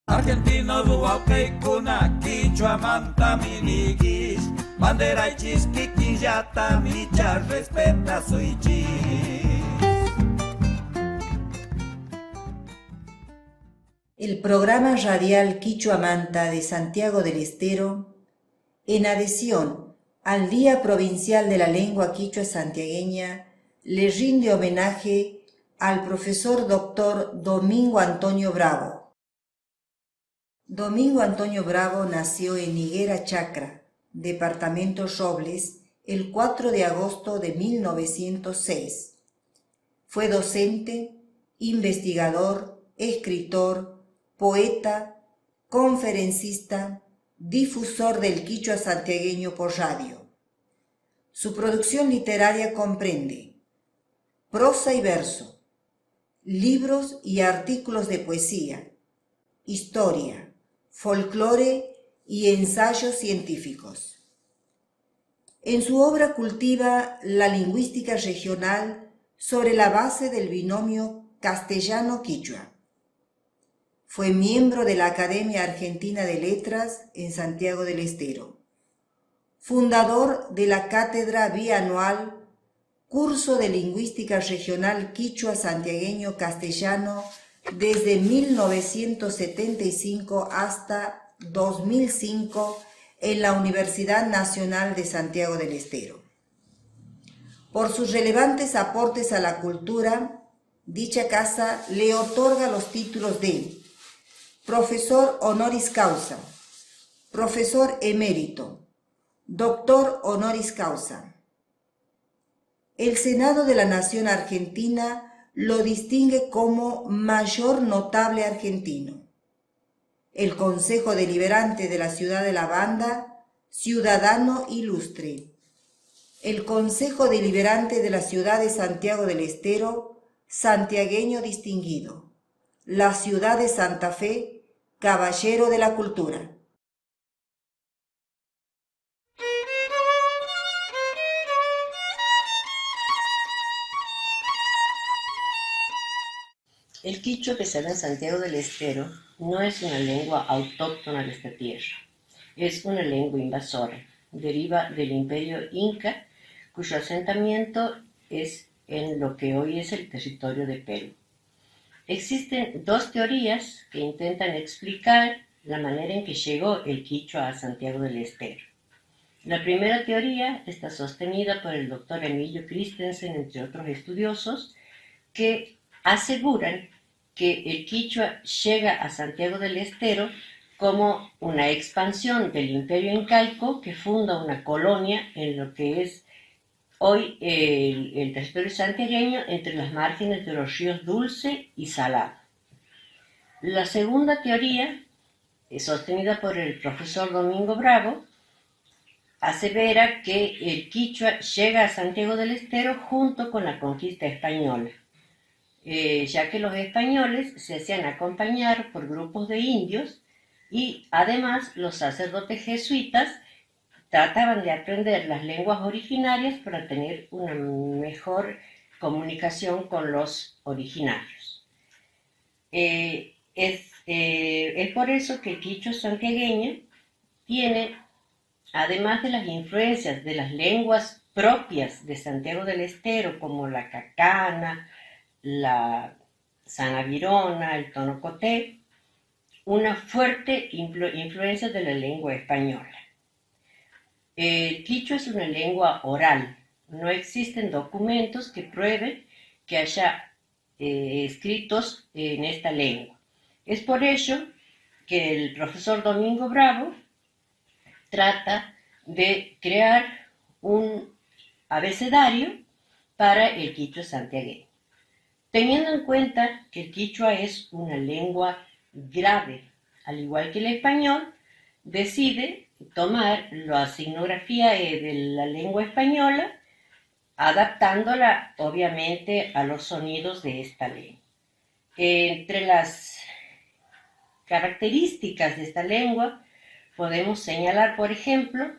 Argentino duaukai kuna quichua manta minigis bandera y chispiquillata micha respeta suichi. El programa radial Quichua Manta de Santiago del Estero, en adhesión al Día Provincial de la Lengua Quichua Santiagueña, le rinde homenaje al profesor Dr. Domingo Antonio Bravo. Domingo Antonio Bravo nació en Higuera Chacra, departamento Robles, el 4 de agosto de 1906. Fue docente, investigador, escritor, poeta, conferencista, difusor del quichua santiagueño por radio. Su producción literaria comprende prosa y verso, libros y artículos de poesía, historia, folclore y ensayos científicos. En su obra cultiva la lingüística regional sobre la base del binomio castellano-quichua. Fue miembro de la Academia Argentina de Letras en Santiago del Estero. Fundador de la cátedra bianual Curso de Lingüística Regional Quichua Santiagueño Castellano desde 1975 hasta 2005 en la Universidad Nacional de Santiago del Estero. Por sus relevantes aportes a la cultura, dicha casa le otorga los títulos de profesor honoris causa, profesor emérito, doctor honoris causa. El Senado de la Nación Argentina lo distingue como mayor notable argentino. El Consejo Deliberante de la Ciudad de la Banda, ciudadano ilustre. El Consejo Deliberante de la Ciudad de Santiago del Estero, santiagueño distinguido. La Ciudad de Santa Fe, caballero de la cultura. El quichua que se da en Santiago del Estero no es una lengua autóctona de esta tierra, es una lengua invasora, deriva del imperio inca, cuyo asentamiento es en lo que hoy es el territorio de Perú. Existen dos teorías que intentan explicar la manera en que llegó el quichua a Santiago del Estero. La primera teoría está sostenida por el doctor Emilio Christensen, entre otros estudiosos, que aseguran que el quichua llega a Santiago del Estero como una expansión del imperio incaico que funda una colonia en lo que es hoy el territorio santiagueño entre las márgenes de los ríos Dulce y Salado. La segunda teoría, sostenida por el profesor Domingo Bravo, asevera que el quichua llega a Santiago del Estero junto con la conquista española. Ya que los españoles se hacían acompañar por grupos de indios y además los sacerdotes jesuitas trataban de aprender las lenguas originarias para tener una mejor comunicación con los originarios. Es por eso que el quichua santiagueño tiene, además de las influencias de las lenguas propias de Santiago del Estero, como la cacana, la sanavirona, el tonocoté, una fuerte influencia de la lengua española. El quichua es una lengua oral, no existen documentos que prueben que haya escritos en esta lengua. Es por ello que el profesor Domingo Bravo trata de crear un abecedario para el quichua santiagueño. Teniendo en cuenta que el quichua es una lengua grave, al igual que el español, decide tomar la signografía de la lengua española, adaptándola obviamente a los sonidos de esta lengua. Entre las características de esta lengua podemos señalar, por ejemplo,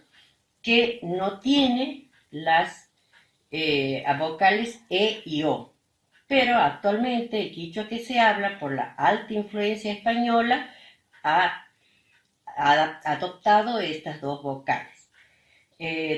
que no tiene las vocales E y O. Pero actualmente el quichua que se habla por la alta influencia española ha adoptado estas dos vocales.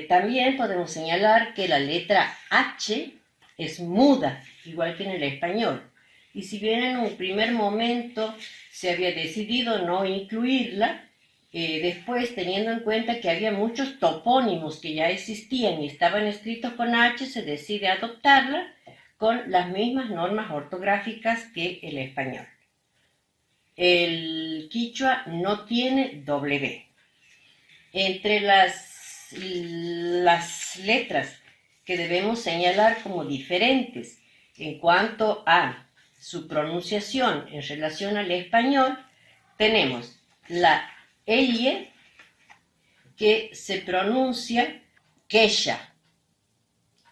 También podemos señalar que la letra H es muda, igual que en el español. Y si bien en un primer momento se había decidido no incluirla, después, teniendo en cuenta que había muchos topónimos que ya existían y estaban escritos con H, se decide adoptarla con las mismas normas ortográficas que el español. El quichua no tiene W. Entre las letras que debemos señalar como diferentes en cuanto a su pronunciación en relación al español, tenemos la L, que se pronuncia queya,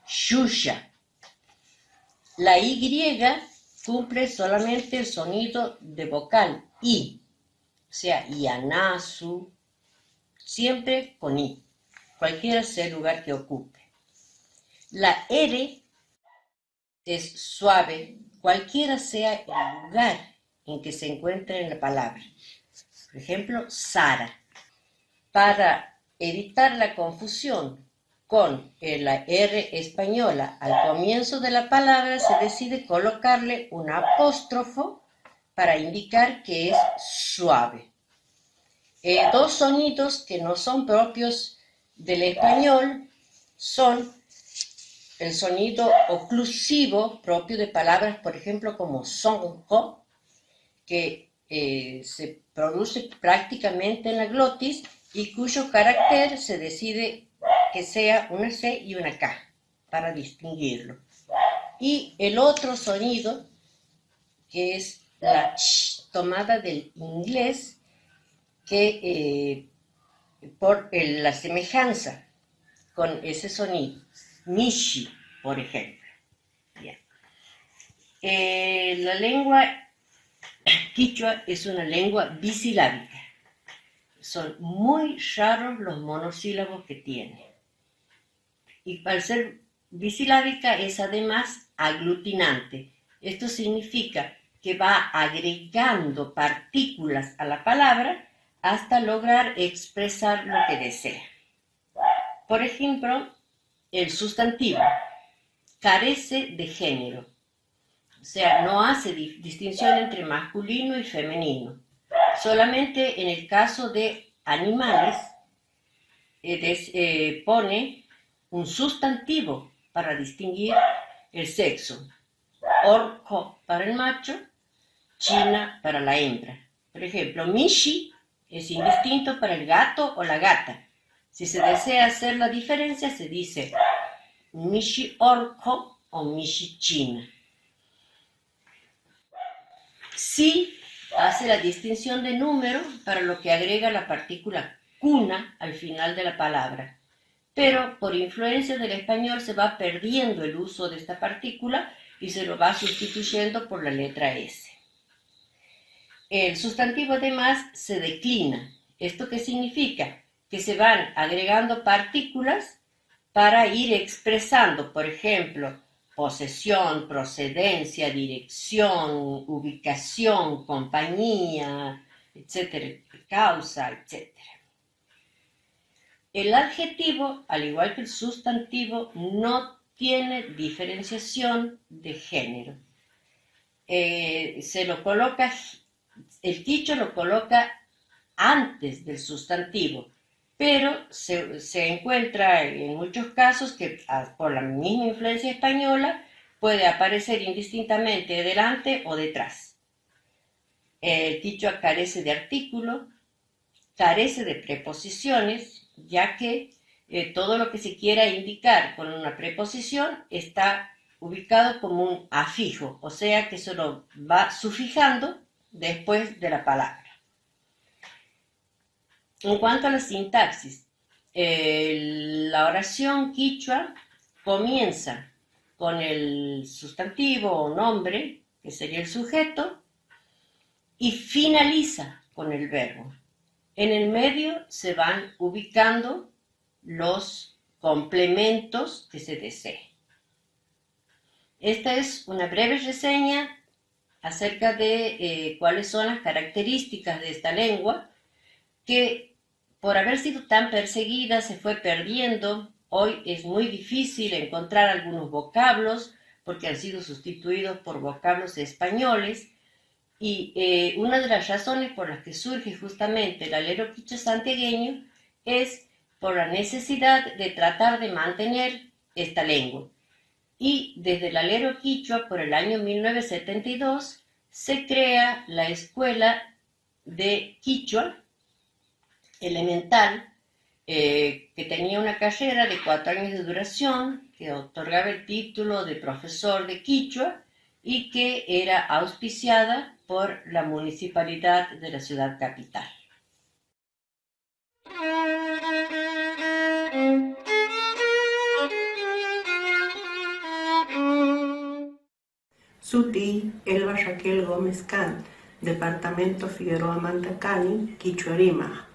shusha. La Y cumple solamente el sonido de vocal I, o sea, Ianasu, siempre con I, cualquiera sea el lugar que ocupe. La R es suave, cualquiera sea el lugar en que se encuentre en la palabra. Por ejemplo, Sara. Para evitar la confusión con la R española al comienzo de la palabra, se decide colocarle un apóstrofo para indicar que es suave. Dos sonidos que no son propios del español son el sonido oclusivo propio de palabras, por ejemplo, como sonjo, que se produce prácticamente en la glotis y cuyo carácter se decide que sea una C y una K para distinguirlo. Y el otro sonido, que es la sh tomada del inglés, que por la semejanza con ese sonido, mishi, por ejemplo. Bien. La lengua quichua es una lengua bisilábica. Son muy raros los monosílabos que tiene. Y al ser bisilábica es además aglutinante. Esto significa que va agregando partículas a la palabra hasta lograr expresar lo que desea. Por ejemplo, el sustantivo carece de género. O sea, no hace distinción entre masculino y femenino. Solamente en el caso de animales pone un sustantivo para distinguir el sexo. Orco para el macho, china para la hembra. Por ejemplo, mishi es indistinto para el gato o la gata. Si se desea hacer la diferencia, se dice mishi orco o mishi china. Sí hace la distinción de número para lo que agrega la partícula cuna al final de la palabra, pero por influencia del español se va perdiendo el uso de esta partícula y se lo va sustituyendo por la letra S. El sustantivo además se declina. ¿Esto qué significa? Que se van agregando partículas para ir expresando, por ejemplo, posesión, procedencia, dirección, ubicación, compañía, etcétera, causa, etcétera. El adjetivo, al igual que el sustantivo, no tiene diferenciación de género. El quichua lo coloca antes del sustantivo, pero se encuentra en muchos casos que por la misma influencia española puede aparecer indistintamente delante o detrás. El quichua carece de artículo, carece de preposiciones, ya que todo lo que se quiera indicar con una preposición está ubicado como un afijo, o sea que solo va sufijando después de la palabra. En cuanto a la sintaxis, la oración quichua comienza con el sustantivo o nombre, que sería el sujeto, y finaliza con el verbo. En el medio se van ubicando los complementos que se deseen. Esta es una breve reseña acerca de cuáles son las características de esta lengua, que por haber sido tan perseguida se fue perdiendo. Hoy es muy difícil encontrar algunos vocablos porque han sido sustituidos por vocablos españoles, y una de las razones por las que surge justamente el alero quichua santiagueño es por la necesidad de tratar de mantener esta lengua. Y desde el alero quichua, por el año 1972, se crea la Escuela de Quichua Elemental, que tenía una carrera de 4 años de duración, que otorgaba el título de profesor de quichua y que era auspiciada por la municipalidad de la ciudad capital. Suti, Elba Raquel Gómez Can, Departamento Figueroa Mantacani, Quichua Rima.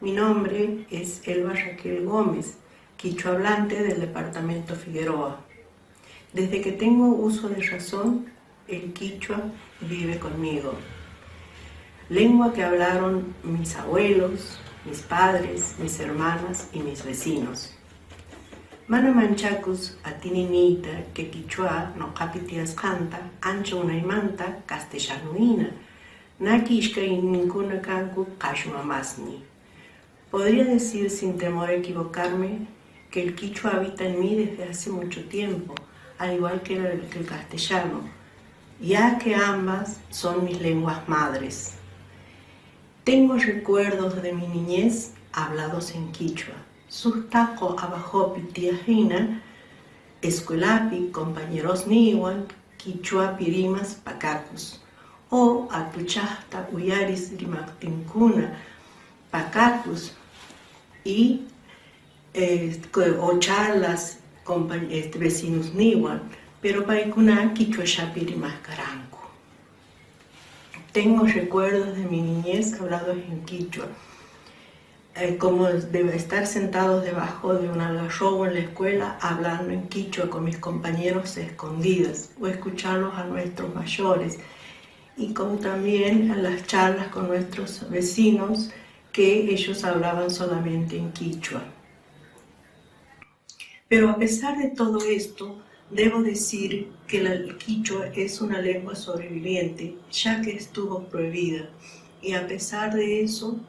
Mi nombre es Elba Raquel Gómez, quichua hablante del Departamento Figueroa. Desde que tengo uso de razón, el quichua vive conmigo. Lengua que hablaron mis abuelos, mis padres, mis hermanas y mis vecinos. Mana manchacus atininita que quichua no capitias canta, ancha unaimanta castellanuina, nakishka y ninguna cancu kashmamasni. Podría decir sin temor a equivocarme que el quichua habita en mí desde hace mucho tiempo, al igual que el castellano, ya que ambas son mis lenguas madres. Tengo recuerdos de mi niñez hablados en quichua. Sustaco abajo pitiajina, escuelapi, compañeros niwan, quichua pirimas pacacus, o atuchasta uyaris rimactincuna, pacacus, y o charlas con vecinos niwan, pero paikuna quichua shapirimas caranco. Tengo recuerdos de mi niñez hablados en quichua. Como de estar sentados debajo de un algarrobo en la escuela hablando en quichua con mis compañeros escondidas, o escucharlos a nuestros mayores, y como también a las charlas con nuestros vecinos que ellos hablaban solamente en quichua. Pero a pesar de todo esto, debo decir que el quichua es una lengua sobreviviente, ya que estuvo prohibida, y a pesar de eso,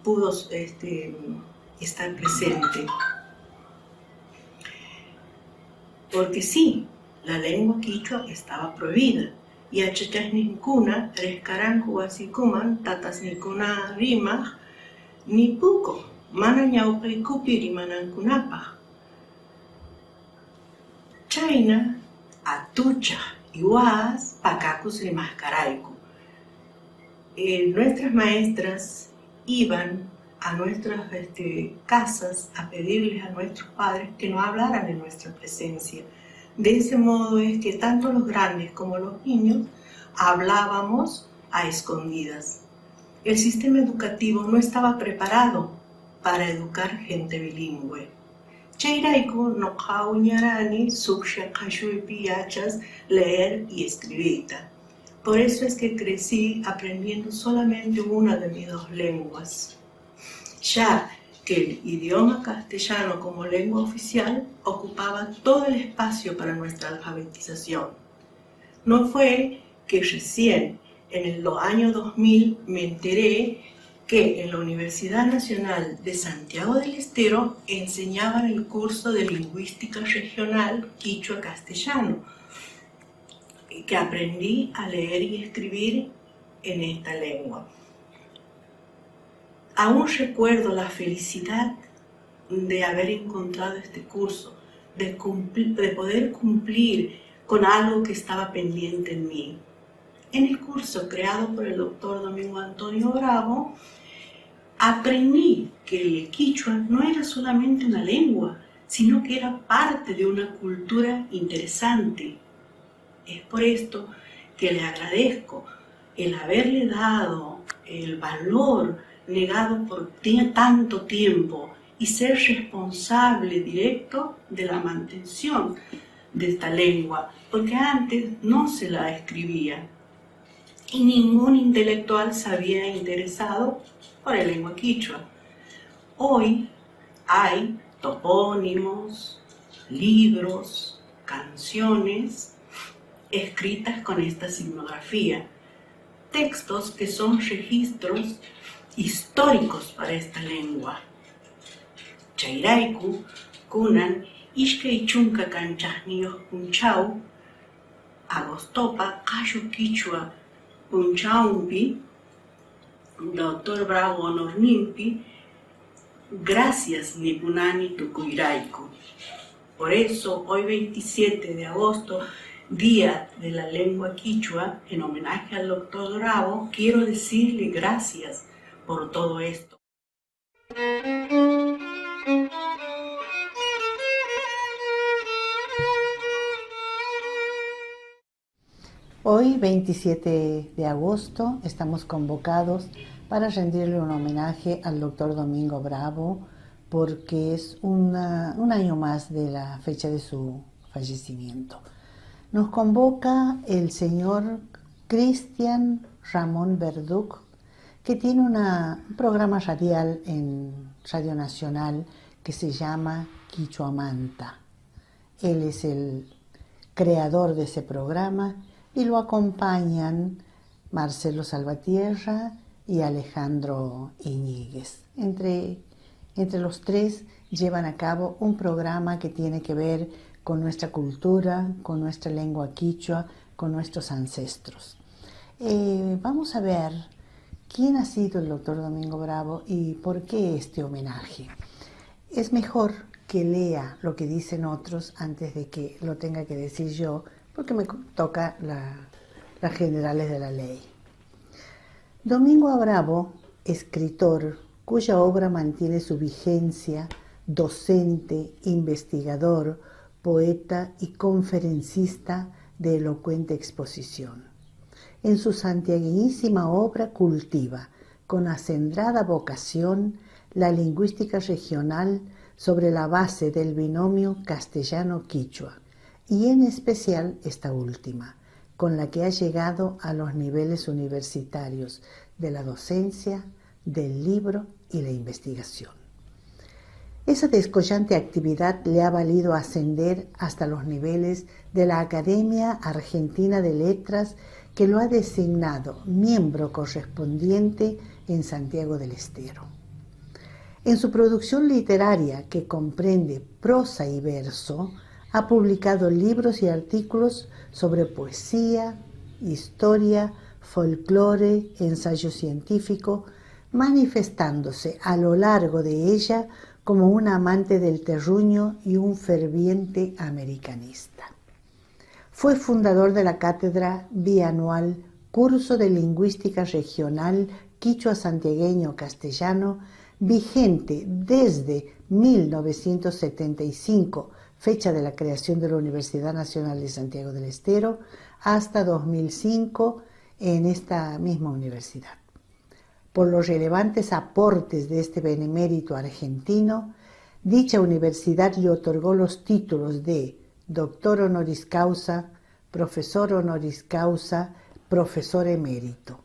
pudo estar presente. Porque sí, la lengua quichua estaba prohibida. Y achachas ninkuna, rescaranku asikuman, tatas nikuna rima, ni puko, mana ñawpaykupi rimanankunapaq. Chayna, atucha, iwas, pacacus rimascarayku. Nuestras maestras iban a nuestras casas a pedirles a nuestros padres que no hablaran en nuestra presencia. De ese modo es que tanto los grandes como los niños hablábamos a escondidas. El sistema educativo no estaba preparado para educar gente bilingüe. Chayrayku noqaw ñarani suqsha qashuypi yachas leer y escribirta. Por eso es que crecí aprendiendo solamente una de mis 2 lenguas, ya que el idioma castellano como lengua oficial ocupaba todo el espacio para nuestra alfabetización. No fue que recién en el año 2000 me enteré que en la Universidad Nacional de Santiago del Estero enseñaban el curso de Lingüística Regional Quichua-Castellano, que aprendí a leer y escribir en esta lengua. Aún recuerdo la felicidad de haber encontrado este curso, de poder cumplir con algo que estaba pendiente en mí. En el curso creado por el doctor Domingo Antonio Bravo, aprendí que el quichua no era solamente una lengua, sino que era parte de una cultura interesante. Es por esto que le agradezco el haberle dado el valor negado por tanto tiempo y ser responsable directo de la mantención de esta lengua, porque antes no se la escribía y ningún intelectual se había interesado por la lengua quichua. Hoy hay topónimos, libros, canciones escritas con esta signografía, textos que son registros históricos para esta lengua. Chayrayku, kunan, ishkay chunka kanchaqniyuq punchaw, agostopa qashu quichua punchawpi, Dr. Bravo honorninpi, gracias nipunani tukuyrayku. Por eso, hoy 27 de agosto, Día de la Lengua Quichua, en homenaje al Dr. Bravo, quiero decirle gracias por todo esto. Hoy, 27 de agosto, estamos convocados para rendirle un homenaje al doctor Domingo Bravo, porque es un año más de la fecha de su fallecimiento. Nos convoca el señor Cristian Ramón Verduc, que tiene un programa radial en Radio Nacional que se llama Quichuamanta. Él es el creador de ese programa y lo acompañan Marcelo Salvatierra y Alejandro Iñiguez. Entre los tres llevan a cabo un programa que tiene que ver con nuestra cultura, con nuestra lengua quichua, con nuestros ancestros. Vamos a ver quién ha sido el doctor Domingo Bravo y por qué este homenaje. Es mejor que lea lo que dicen otros antes de que lo tenga que decir yo, porque me toca las generales de la ley. Domingo Bravo, escritor, cuya obra mantiene su vigencia, docente, investigador, poeta y conferencista de elocuente exposición. En su santiagueñísima obra cultiva, con acendrada vocación, la lingüística regional sobre la base del binomio castellano-quichua, y en especial esta última, con la que ha llegado a los niveles universitarios de la docencia, del libro y la investigación. Esa descollante actividad le ha valido ascender hasta los niveles de la Academia Argentina de Letras, que lo ha designado miembro correspondiente en Santiago del Estero. En su producción literaria, que comprende prosa y verso, ha publicado libros y artículos sobre poesía, historia, folclore, ensayo científico, manifestándose a lo largo de ella como un amante del terruño y un ferviente americanista. Fue fundador de la cátedra bianual Curso de Lingüística Regional Quichua Santiagueño Castellano, vigente desde 1975, fecha de la creación de la Universidad Nacional de Santiago del Estero, hasta 2005 en esta misma universidad. Por los relevantes aportes de este benemérito argentino, dicha universidad le otorgó los títulos de doctor honoris causa, profesor honoris causa, profesor emérito.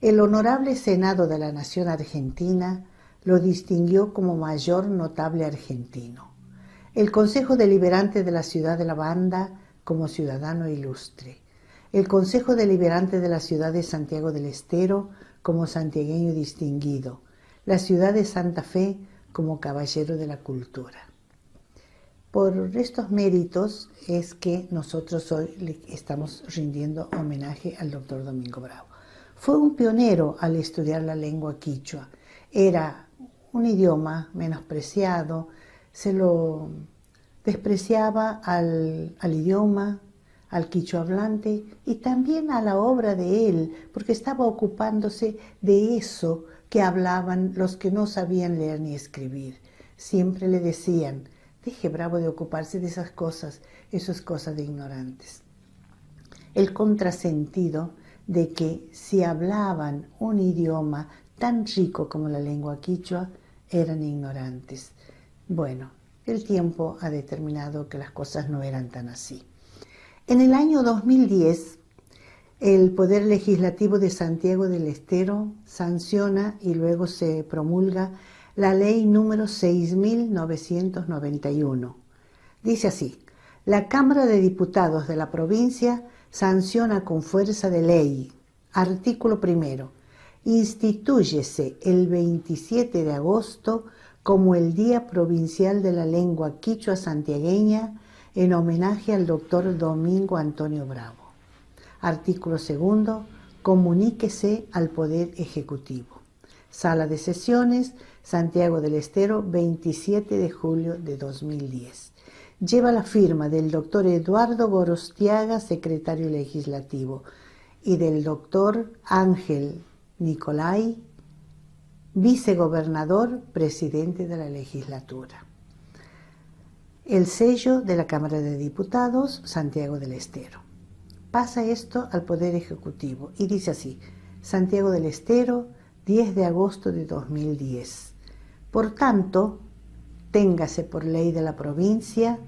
El Honorable Senado de la Nación Argentina lo distinguió como mayor notable argentino. El Consejo Deliberante de la Ciudad de La Banda como ciudadano ilustre. El Consejo Deliberante de la Ciudad de Santiago del Estero como santiagueño distinguido. La ciudad de Santa Fe como caballero de la cultura. Por estos méritos es que nosotros hoy le estamos rindiendo homenaje al doctor Domingo Bravo. Fue un pionero al estudiar la lengua quichua. Era un idioma menospreciado, se lo despreciaba al idioma, al quichua hablante y también a la obra de él, porque estaba ocupándose de eso que hablaban los que no sabían leer ni escribir. Siempre le decían: deje Bravo de ocuparse de esas cosas, eso es cosa de ignorantes. El contrasentido de que si hablaban un idioma tan rico como la lengua quichua, eran ignorantes. Bueno, el tiempo ha determinado que las cosas no eran tan así. En el año 2010, el Poder Legislativo de Santiago del Estero sanciona y luego se promulga la ley número 6.991. Dice así: la Cámara de Diputados de la provincia sanciona con fuerza de ley. Artículo primero. Institúyese el 27 de agosto como el Día Provincial de la Lengua Quichua Santiagueña en homenaje al doctor Domingo Antonio Bravo. Artículo segundo. Comuníquese al Poder Ejecutivo. Sala de Sesiones, Santiago del Estero, 27 de julio de 2010. Lleva la firma del doctor Eduardo Gorostiaga, secretario legislativo, y del doctor Ángel Nicolai, vicegobernador, presidente de la legislatura. El sello de la Cámara de Diputados, Santiago del Estero. Pasa esto al Poder Ejecutivo y dice así: Santiago del Estero, 10 de agosto de 2010. Por tanto, téngase por ley de la provincia,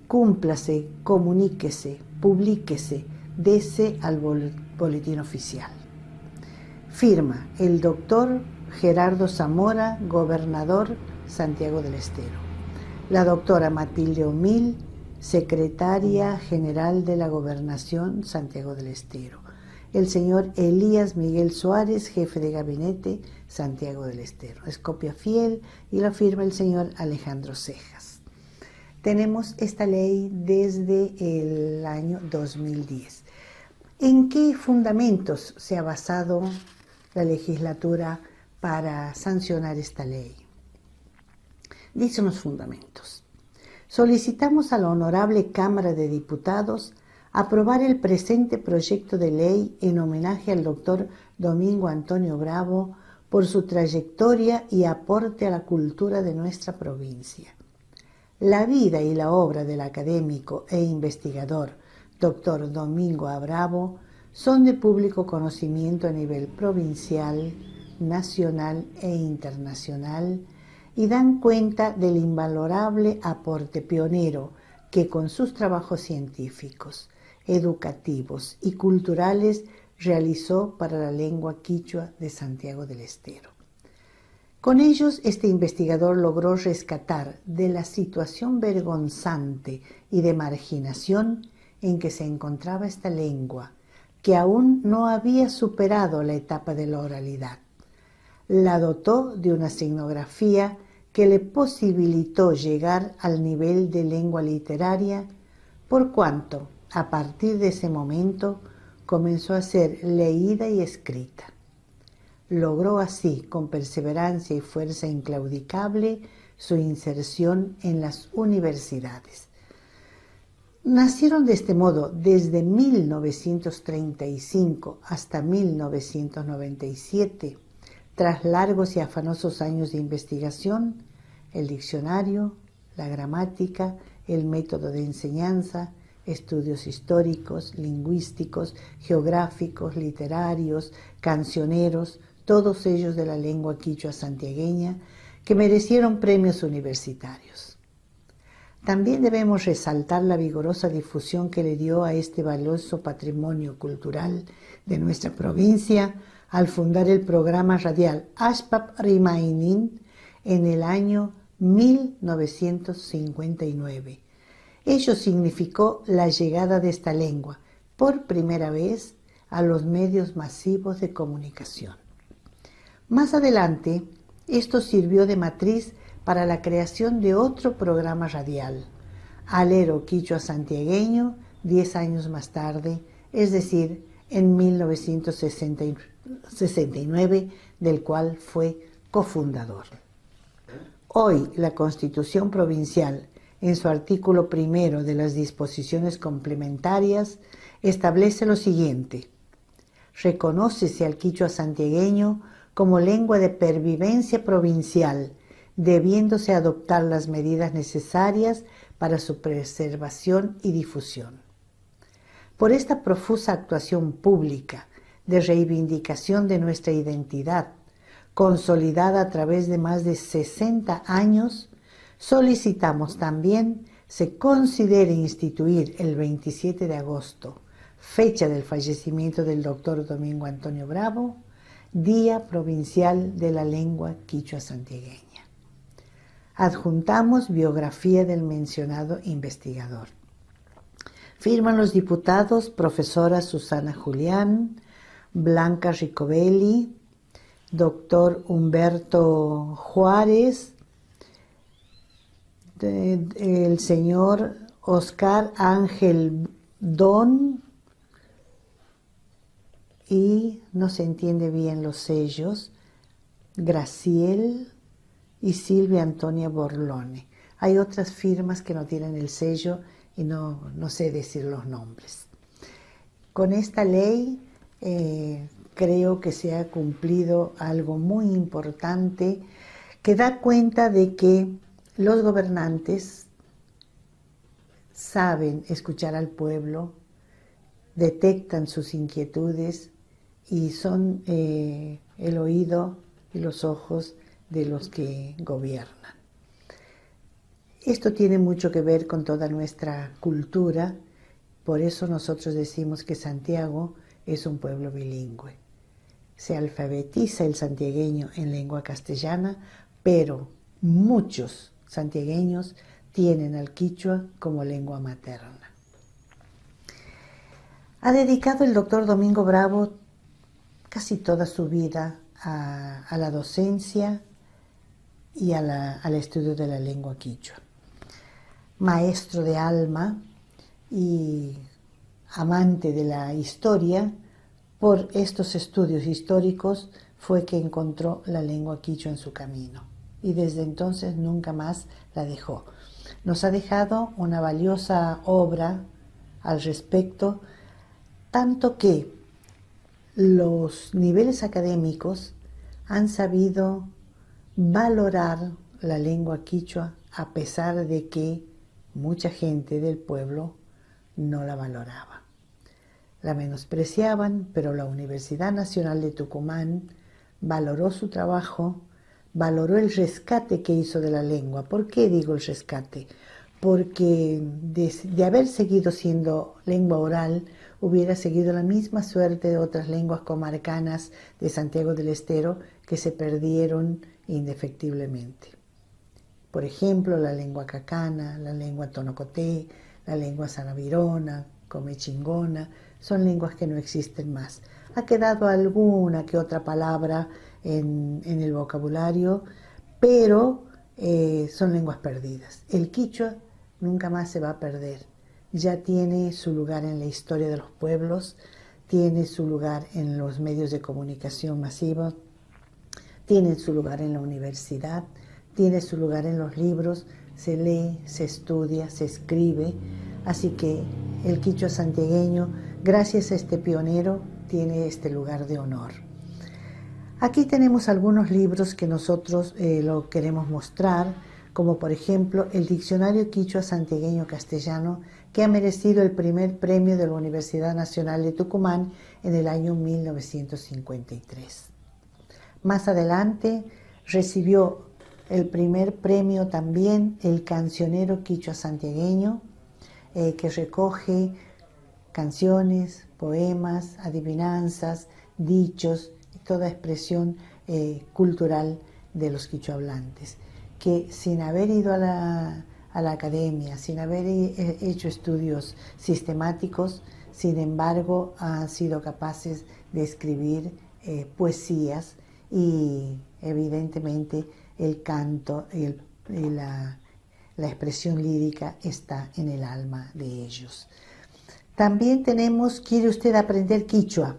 cúmplase, comuníquese, publíquese, dese al boletín oficial. Firma el doctor Gerardo Zamora, gobernador Santiago del Estero. La doctora Matilde Omil, secretaria general de la Gobernación Santiago del Estero. El señor Elías Miguel Suárez, jefe de gabinete Santiago del Estero. Es copia fiel y la firma el señor Alejandro Cejas. Tenemos esta ley desde el año 2010. ¿En qué fundamentos se ha basado la legislatura para sancionar esta ley? Dice unos fundamentos. Solicitamos a la Honorable Cámara de Diputados aprobar el presente proyecto de ley en homenaje al doctor Domingo Antonio Bravo por su trayectoria y aporte a la cultura de nuestra provincia. La vida y la obra del académico e investigador doctor Domingo A. Bravo son de público conocimiento a nivel provincial, nacional e internacional y dan cuenta del invalorable aporte pionero que con sus trabajos científicos, educativos y culturales realizó para la lengua quichua de Santiago del Estero. Con ellos, este investigador logró rescatar de la situación vergonzante y de marginación en que se encontraba esta lengua, que aún no había superado la etapa de la oralidad. La dotó de una signografía que le posibilitó llegar al nivel de lengua literaria, por cuanto, a partir de ese momento, comenzó a ser leída y escrita. Logró así, con perseverancia y fuerza inclaudicable, su inserción en las universidades. Nacieron de este modo, desde 1935 hasta 1997, tras largos y afanosos años de investigación, el diccionario, la gramática, el método de enseñanza, estudios históricos, lingüísticos, geográficos, literarios, cancioneros, todos ellos de la lengua quichua santiagueña, que merecieron premios universitarios. También debemos resaltar la vigorosa difusión que le dio a este valioso patrimonio cultural de nuestra provincia al fundar el programa radial Ashpap Rimainin en el año 1959. Ello significó la llegada de esta lengua por primera vez a los medios masivos de comunicación. Más adelante, esto sirvió de matriz para la creación de otro programa radial, Alero Quichua Santiagueño, 10 años más tarde, es decir, en 1969, del cual fue cofundador. Hoy, la Constitución Provincial, en su artículo primero de las disposiciones complementarias, establece lo siguiente: reconócese al quichua santiagueño como lengua de pervivencia provincial, debiéndose adoptar las medidas necesarias para su preservación y difusión. Por esta profusa actuación pública de reivindicación de nuestra identidad, consolidada a través de más de 60 años, Solicitamos también se considere instituir el 27 de agosto, fecha del fallecimiento del doctor Domingo Antonio Bravo, Día Provincial de la Lengua Quichua Santiagueña. Adjuntamos biografía del mencionado investigador. Firman los diputados profesora Susana Julián, Blanca Ricovelli, doctor Humberto Juárez, el señor Oscar Ángel Don, y no se entiende bien los sellos, Graciel y Silvia Antonia Borlone. Hay otras firmas que no tienen el sello y no sé decir los nombres. Con esta ley creo que se ha cumplido algo muy importante que da cuenta de que los gobernantes saben escuchar al pueblo, detectan sus inquietudes y son el oído y los ojos de los que gobiernan. Esto tiene mucho que ver con toda nuestra cultura, por eso nosotros decimos que Santiago es un pueblo bilingüe. Se alfabetiza el santiagueño en lengua castellana, pero muchos santiagueños tienen al quichua como lengua materna. Ha dedicado el doctor Domingo Bravo casi toda su vida a la docencia y al estudio de la lengua quichua. Maestro de alma y amante de la historia, por estos estudios históricos fue que encontró la lengua quichua en su camino y desde entonces nunca más la dejó. Nos ha dejado una valiosa obra al respecto, tanto que los niveles académicos han sabido valorar la lengua quichua a pesar de que mucha gente del pueblo no la valoraba. La menospreciaban, pero la Universidad Nacional de Tucumán valoró su trabajo, valoró el rescate que hizo de la lengua. ¿Por qué digo el rescate? Porque de haber seguido siendo lengua oral, hubiera seguido la misma suerte de otras lenguas comarcanas de Santiago del Estero que se perdieron indefectiblemente. Por ejemplo, la lengua cacana, la lengua tonocoté, la lengua sanavirona, comechingona, son lenguas que no existen más. Ha quedado alguna que otra palabra en el vocabulario, pero son lenguas perdidas. El quichua nunca más se va a perder. Ya tiene su lugar en la historia de los pueblos, tiene su lugar en los medios de comunicación masivos, tiene su lugar en la universidad, tiene su lugar en los libros, se lee, se estudia, se escribe. Así que el quichua santiagueño, gracias a este pionero, tiene este lugar de honor. Aquí tenemos algunos libros que nosotros lo queremos mostrar, como por ejemplo el Diccionario Quichua Santiagueño Castellano, que ha merecido el primer premio de la Universidad Nacional de Tucumán en el año 1953. Más adelante recibió el primer premio también el Cancionero Quichua Santiagueño, que recoge canciones, poemas, adivinanzas, dichos y toda expresión cultural de los quichuahablantes, que sin haber ido a la academia, sin haber hecho estudios sistemáticos, sin embargo han sido capaces de escribir poesías y evidentemente el canto y la expresión lírica está en el alma de ellos. También tenemos ¿Quiere usted aprender quichua?,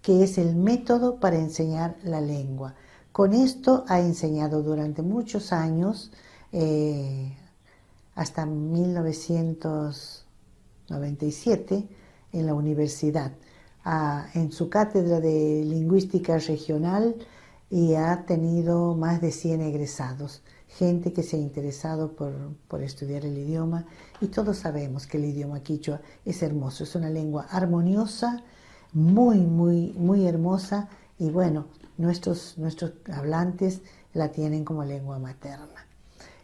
que es el método para enseñar la lengua. Con esto ha enseñado durante muchos años, hasta 1997, en la universidad, en su cátedra de lingüística regional, y ha tenido más de 100 egresados, gente que se ha interesado por estudiar el idioma, y todos sabemos que el idioma quichua es hermoso, es una lengua armoniosa, muy, muy, muy hermosa, y bueno, nuestros hablantes la tienen como lengua materna.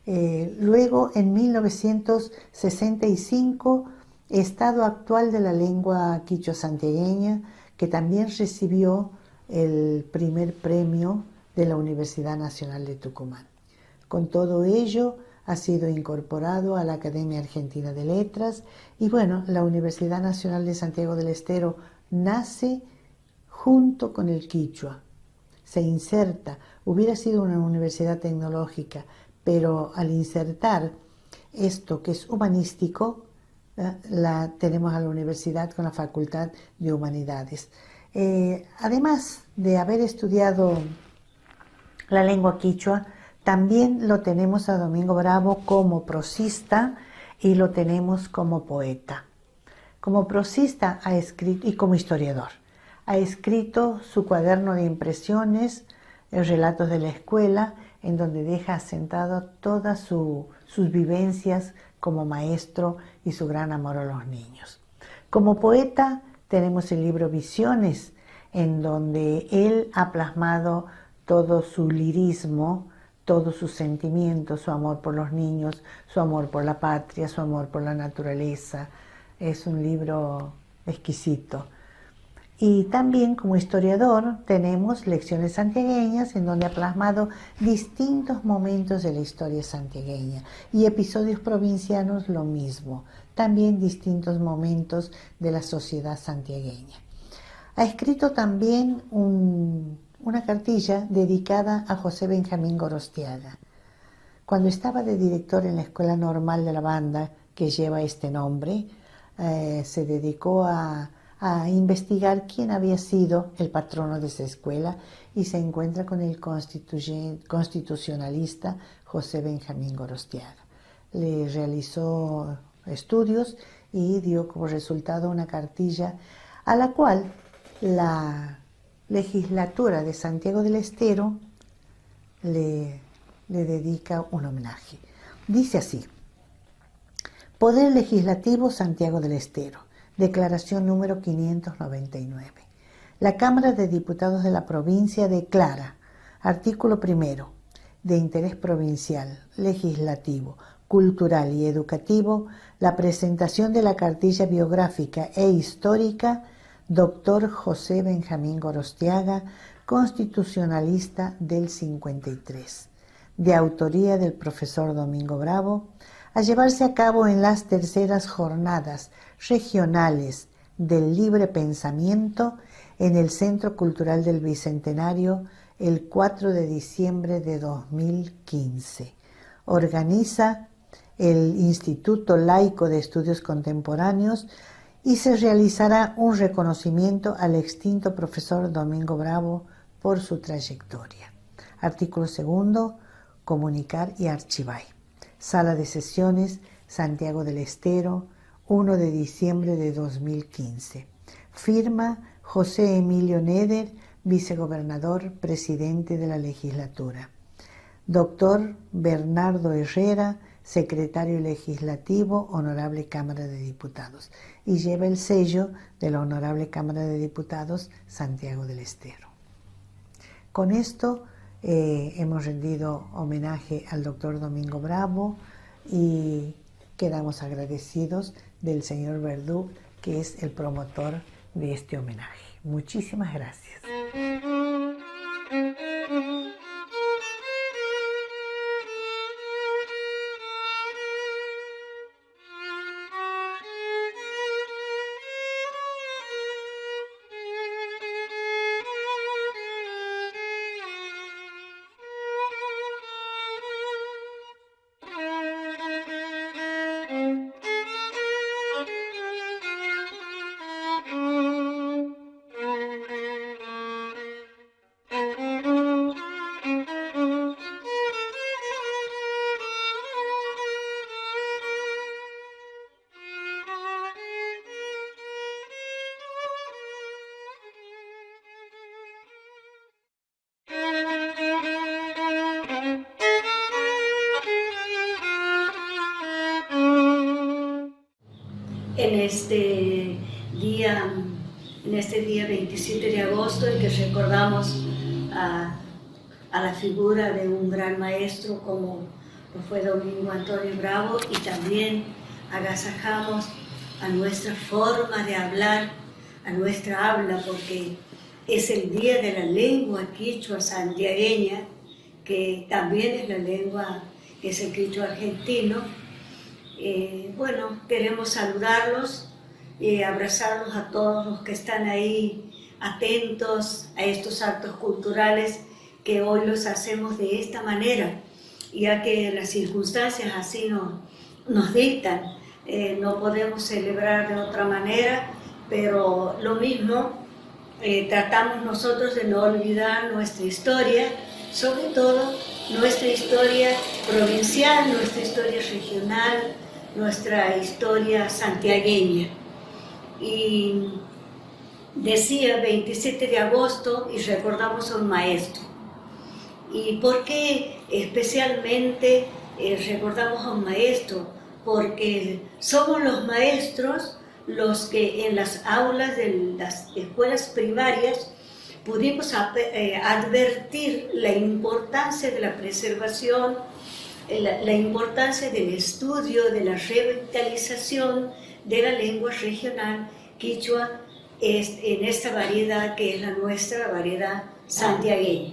Luego, en 1965, Estado actual de la lengua quichua santiagueña, que también recibió el primer premio de la Universidad Nacional de Tucumán. Con todo ello, ha sido incorporado a la Academia Argentina de Letras y bueno, la Universidad Nacional de Santiago del Estero nace junto con el quichua. Se inserta, hubiera sido una universidad tecnológica, pero al insertar esto que es humanístico, tenemos a la universidad con la Facultad de Humanidades. Además de haber estudiado la lengua quichua, también lo tenemos a Domingo Bravo como prosista y lo tenemos como poeta. Como prosista ha escrito, y como historiador, ha escrito su cuaderno de impresiones, relatos de la escuela, en donde deja asentado todas sus vivencias como maestro y su gran amor a los niños. Como poeta tenemos el libro Visiones, en donde él ha plasmado todo su lirismo, todos sus sentimientos, su amor por los niños, su amor por la patria, su amor por la naturaleza. Es un libro exquisito. Y también como historiador tenemos Lecciones santiagueñas, en donde ha plasmado distintos momentos de la historia santiagueña, y Episodios provincianos lo mismo, también distintos momentos de la sociedad santiagueña. Ha escrito también una cartilla dedicada a José Benjamín Gorostiaga. Cuando estaba de director en la Escuela Normal de la Banda, que lleva este nombre, se dedicó a investigar quién había sido el patrono de esa escuela y se encuentra con el constitucionalista José Benjamín Gorostiaga. Le realizó estudios y dio como resultado una cartilla a la cual la legislatura de Santiago del Estero le dedica un homenaje. Dice así: Poder Legislativo Santiago del Estero, declaración número 599. La Cámara de Diputados de la provincia declara, artículo primero, de interés provincial, legislativo, cultural y educativo, la presentación de la cartilla biográfica e histórica Dr. José Benjamín Gorostiaga, constitucionalista del 53, de autoría del profesor Domingo Bravo, a llevarse a cabo en las terceras jornadas regionales del libre pensamiento en el Centro Cultural del Bicentenario el 4 de diciembre de 2015. Organiza el Instituto Laico de Estudios Contemporáneos y se realizará un reconocimiento al extinto profesor Domingo Bravo por su trayectoria. Artículo segundo, comunicar y archivar. Sala de Sesiones, Santiago del Estero, 1 de diciembre de 2015. Firma José Emilio Neder, vicegobernador, presidente de la legislatura. Doctor Bernardo Herrera, secretario legislativo, Honorable Cámara de Diputados. Y lleva el sello de la Honorable Cámara de Diputados, Santiago del Estero. Con esto hemos rendido homenaje al doctor Domingo Bravo y quedamos agradecidos del señor Verdú, que es el promotor de este homenaje. Muchísimas gracias. En este día 27 de agosto, en que recordamos a la figura de un gran maestro como que fue Domingo Antonio Bravo, y también agasajamos a nuestra forma de hablar, a nuestra habla, porque es el Día de la Lengua Quichua Santiagueña, que también es la lengua, que es el quichua argentino. Bueno, queremos saludarlos y abrazarlos a todos los que están ahí atentos a estos actos culturales que hoy los hacemos de esta manera, ya que las circunstancias así nos dictan. No podemos celebrar de otra manera, pero lo mismo tratamos nosotros de no olvidar nuestra historia, sobre todo nuestra historia provincial, nuestra historia regional, nuestra historia santiagueña. Y decía 27 de agosto y recordamos a un maestro. ¿Y por qué especialmente recordamos a un maestro? Porque somos los maestros los que en las aulas de las escuelas primarias pudimos advertir la importancia de la preservación, la importancia del estudio, de la revitalización de la lengua regional quichua en esta variedad que es la nuestra, la variedad santiagueña.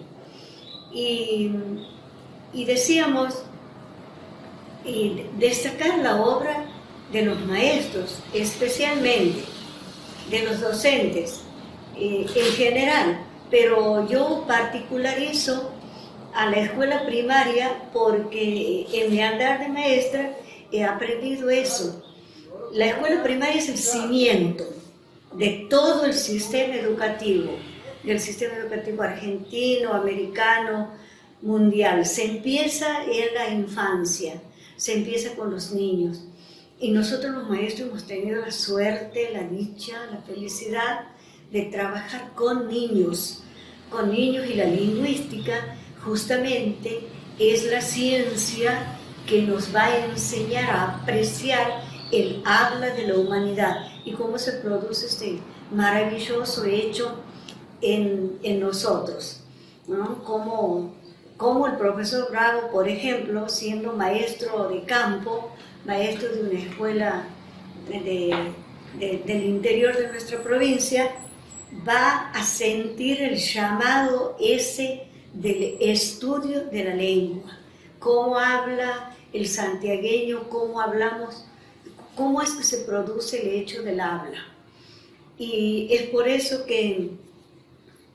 Y decíamos, destacar la obra de los maestros, especialmente de los docentes en general, pero yo particularizo a la escuela primaria porque en mi andar de maestra he aprendido eso. La escuela primaria es el cimiento de todo el sistema educativo, del sistema educativo argentino, americano, mundial. Se empieza en la infancia, se empieza con los niños. Y nosotros los maestros hemos tenido la suerte, la dicha, la felicidad de trabajar con niños y la lingüística justamente es la ciencia que nos va a enseñar a apreciar el habla de la humanidad y cómo se produce este maravilloso hecho en nosotros, ¿no? Como el profesor Bravo, por ejemplo, siendo maestro de campo, maestro de una escuela del interior de nuestra provincia, va a sentir el llamado ese del estudio de la lengua. Cómo habla el santiagueño, cómo hablamos, cómo es que se produce el hecho del habla. Y es por eso que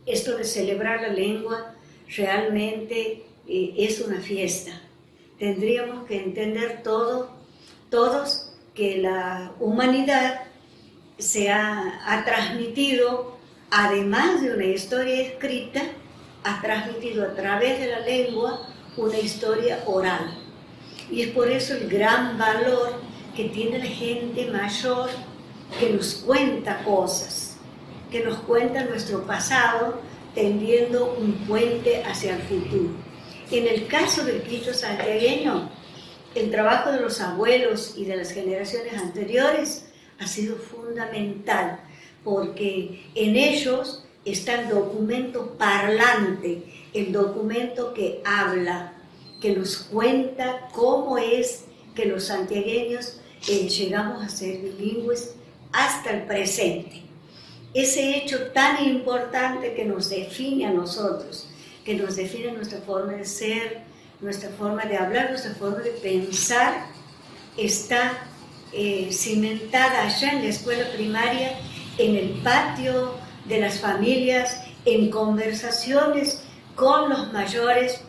esto de celebrar la lengua realmente es una fiesta. Tendríamos que entender todos que la humanidad se ha transmitido, además de una historia escrita, ha transmitido a través de la lengua una historia oral. Y es por eso el gran valor que tiene la gente mayor que nos cuenta cosas, que nos cuenta nuestro pasado, tendiendo un puente hacia el futuro. En el caso del quichua santiagueño, el trabajo de los abuelos y de las generaciones anteriores ha sido fundamental, porque en ellos está el documento parlante, el documento que habla, que nos cuenta cómo es que los santiagueños llegamos a ser bilingües hasta el presente. Ese hecho tan importante que nos define a nosotros, que nos define nuestra forma de ser, nuestra forma de hablar, nuestra forma de pensar, está cimentada allá en la escuela primaria, en el patio de las familias, en conversaciones con los mayores,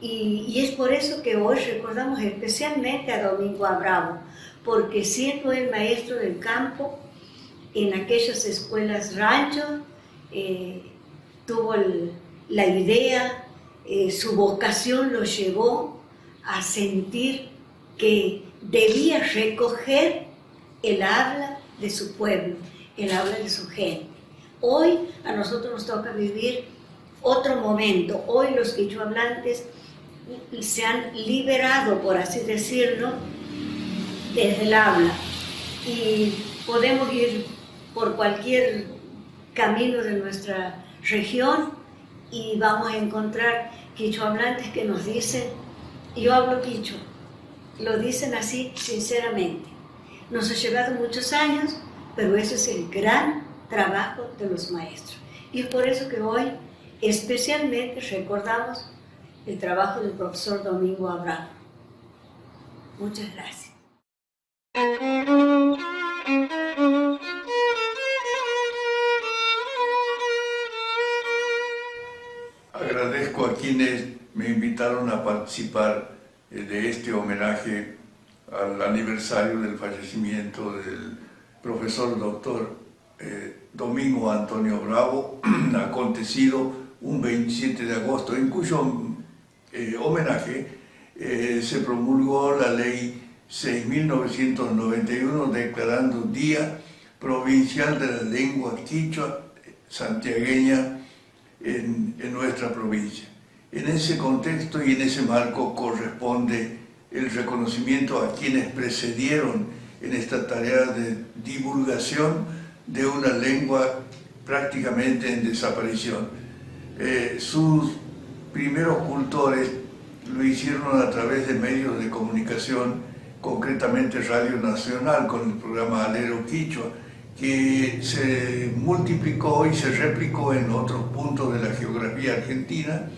y es por eso que hoy recordamos especialmente a Domingo Bravo, porque siendo el maestro del campo, en aquellas escuelas rancho, tuvo la idea, su vocación lo llevó a sentir que debía recoger el habla de su pueblo, el habla de su gente. Hoy a nosotros nos toca vivir otro momento. Hoy los quichuahablantes se han liberado, por así decirlo, desde el habla y podemos ir por cualquier camino de nuestra región y vamos a encontrar quichuahablantes que nos dicen: yo hablo quichua. Lo dicen así sinceramente. Nos ha llevado muchos años, pero eso es el gran trabajo de los maestros. Y es por eso que hoy especialmente recordamos el trabajo del profesor Domingo Bravo. Muchas gracias. Agradezco a quienes me invitaron a participar de este homenaje al aniversario del fallecimiento del profesor doctor Domingo Antonio Bravo, acontecido un 27 de agosto, en cuyo homenaje se promulgó la ley 6.991 declarando Día Provincial de la Lengua Quichua santiagueña en nuestra provincia. En ese contexto y en ese marco corresponde el reconocimiento a quienes precedieron en esta tarea de divulgación de una lengua prácticamente en desaparición. Sus primeros cultores lo hicieron a través de medios de comunicación, concretamente Radio Nacional con el programa Alero Quichua, que se multiplicó y se replicó en otros puntos de la geografía argentina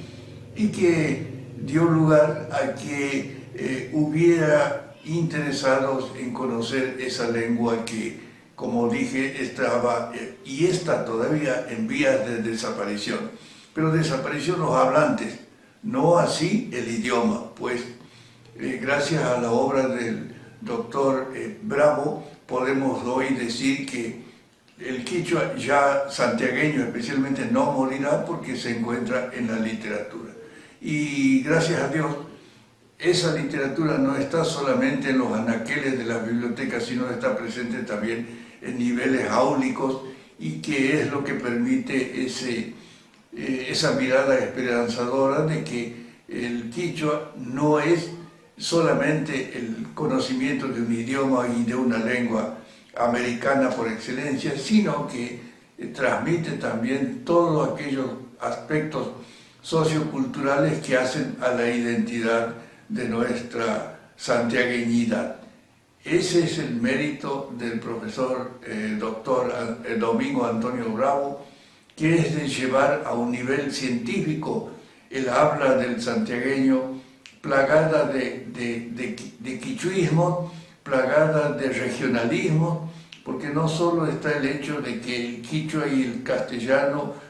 y que dio lugar a que hubiera interesados en conocer esa lengua que, como dije, estaba y está todavía en vías de desaparición. Pero desaparición los hablantes, no así el idioma, pues gracias a la obra del doctor Bravo podemos hoy decir que el quichua ya santiagueño especialmente no morirá porque se encuentra en la literatura. Y gracias a Dios, esa literatura no está solamente en los anaqueles de las bibliotecas, sino está presente también en niveles áulicos y que es lo que permite esa mirada esperanzadora de que el quichua no es solamente el conocimiento de un idioma y de una lengua americana por excelencia, sino que transmite también todos aquellos aspectos socioculturales que hacen a la identidad de nuestra santiagueñidad. Ese es el mérito del profesor doctor Domingo Antonio Bravo, que es de llevar a un nivel científico el habla del santiagueño, plagada de quichuismo, plagada de regionalismo, porque no solo está el hecho de que el quichua y el castellano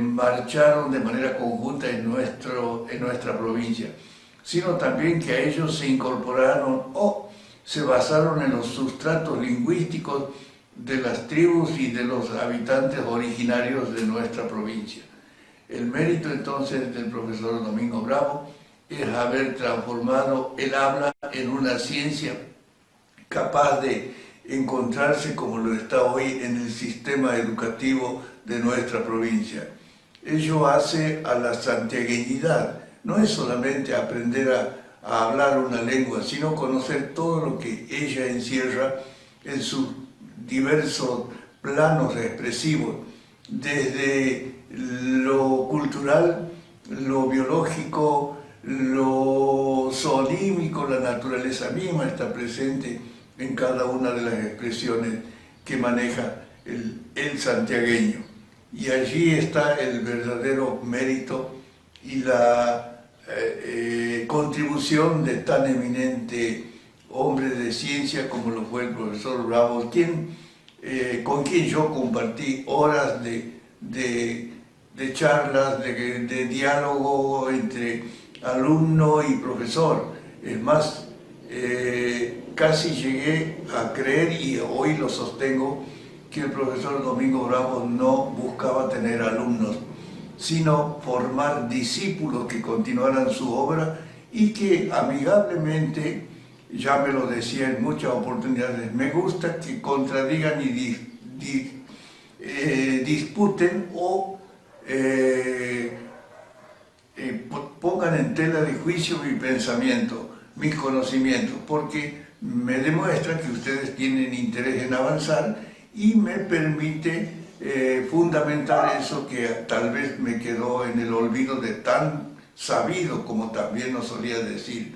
marcharon de manera conjunta en nuestra provincia, sino también que a ellos se incorporaron o se basaron en los sustratos lingüísticos de las tribus y de los habitantes originarios de nuestra provincia. El mérito entonces del profesor Domingo Bravo es haber transformado el habla en una ciencia capaz de encontrarse como lo está hoy en el sistema educativo de nuestra provincia. Ello hace a la santiagueñidad, no es solamente aprender a hablar una lengua, sino conocer todo lo que ella encierra en sus diversos planos expresivos, desde lo cultural, lo biológico, lo zoológico, la naturaleza misma está presente en cada una de las expresiones que maneja el santiagueño. Y allí está el verdadero mérito y la contribución de tan eminente hombre de ciencia como lo fue el profesor Bravo, con quien yo compartí horas de charlas, de diálogo entre alumno y profesor. Es más, casi llegué a creer, y hoy lo sostengo, que el profesor Domingo Bravo no buscaba tener alumnos, sino formar discípulos que continuaran su obra y que amigablemente, ya me lo decía en muchas oportunidades, me gusta que contradigan y disputen o pongan en tela de juicio mi pensamiento, mis conocimientos, porque me demuestra que ustedes tienen interés en avanzar y me permite fundamentar eso que tal vez me quedó en el olvido de tan sabido, como también nos solía decir.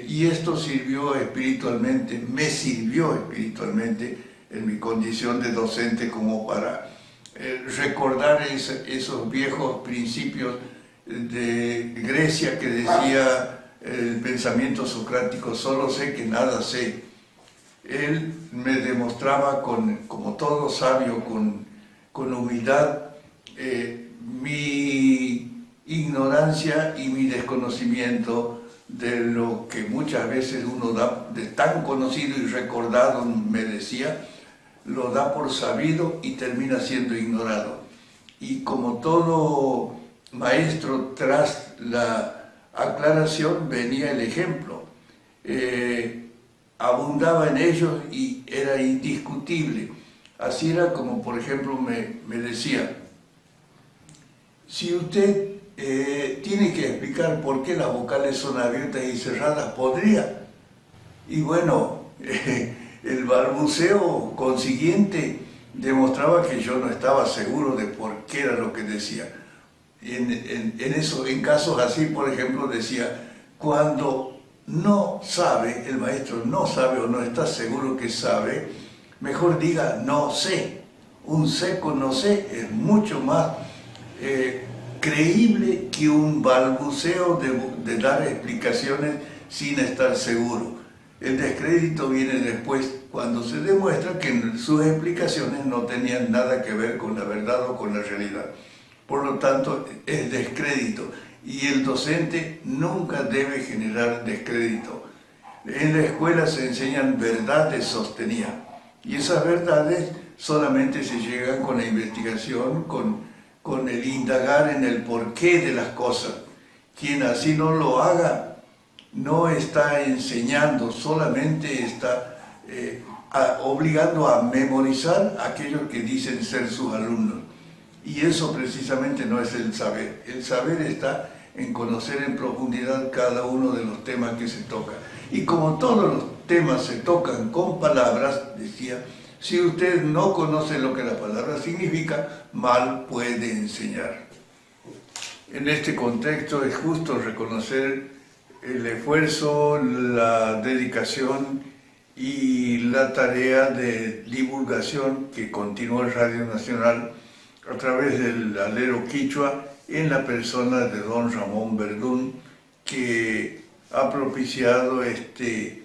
Y esto sirvió espiritualmente, me sirvió espiritualmente en mi condición de docente como para recordar esos viejos principios de Grecia que decía el pensamiento socrático, solo sé que nada sé. Él me demostraba como todo sabio, con humildad, mi ignorancia y mi desconocimiento de lo que muchas veces uno da de tan conocido y recordado, me decía, lo da por sabido y termina siendo ignorado. Y como todo maestro, tras la aclaración venía el ejemplo. Abundaba en ellos y era indiscutible. Así era como, por ejemplo, me decía, si usted tiene que explicar por qué las vocales son abiertas y cerradas, ¿podría? Y bueno, el balbuceo consiguiente demostraba que yo no estaba seguro de por qué era lo que decía. En casos así, por ejemplo, decía, cuando no sabe, el maestro no sabe o no está seguro que sabe, mejor diga no sé. Un seco no sé es mucho más creíble que un balbuceo de dar explicaciones sin estar seguro. El descrédito viene después, cuando se demuestra que sus explicaciones no tenían nada que ver con la verdad o con la realidad. Por lo tanto, es descrédito. Y el docente nunca debe generar descrédito. En la escuela se enseñan verdades sostenidas. Y esas verdades solamente se llegan con la investigación, con el indagar en el porqué de las cosas. Quien así no lo haga, no está enseñando, solamente está obligando a memorizar a aquellos que dicen ser sus alumnos. Y eso precisamente no es el saber. El saber está en conocer en profundidad cada uno de los temas que se tocan. Y como todos los temas se tocan con palabras, decía, si usted no conoce lo que la palabra significa, mal puede enseñar. En este contexto es justo reconocer el esfuerzo, la dedicación y la tarea de divulgación que continúa Radio Nacional a través del alero quichua en la persona de don Ramón Verdún, que ha propiciado este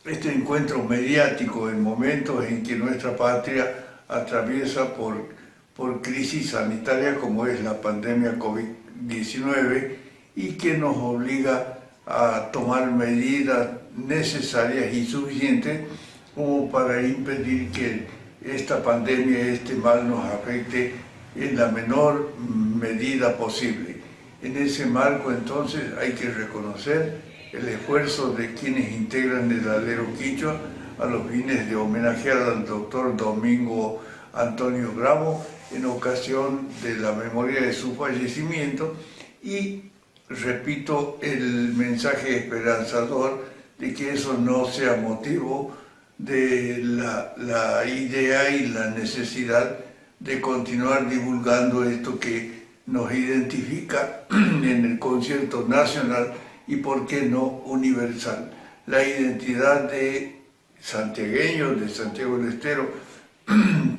encuentro mediático en momentos en que nuestra patria atraviesa por crisis sanitaria como es la pandemia COVID-19 y que nos obliga a tomar medidas necesarias y suficientes como para impedir que esta pandemia, este mal nos afecte en la menor medida posible. En ese marco, entonces, hay que reconocer el esfuerzo de quienes integran el alero quichua a los fines de homenajear al doctor Domingo Antonio Bravo en ocasión de la memoria de su fallecimiento y, repito, el mensaje esperanzador de que eso no sea motivo de la idea y la necesidad de continuar divulgando esto que nos identifica en el concierto nacional y, por qué no, universal. La identidad de santiagueños, de Santiago del Estero,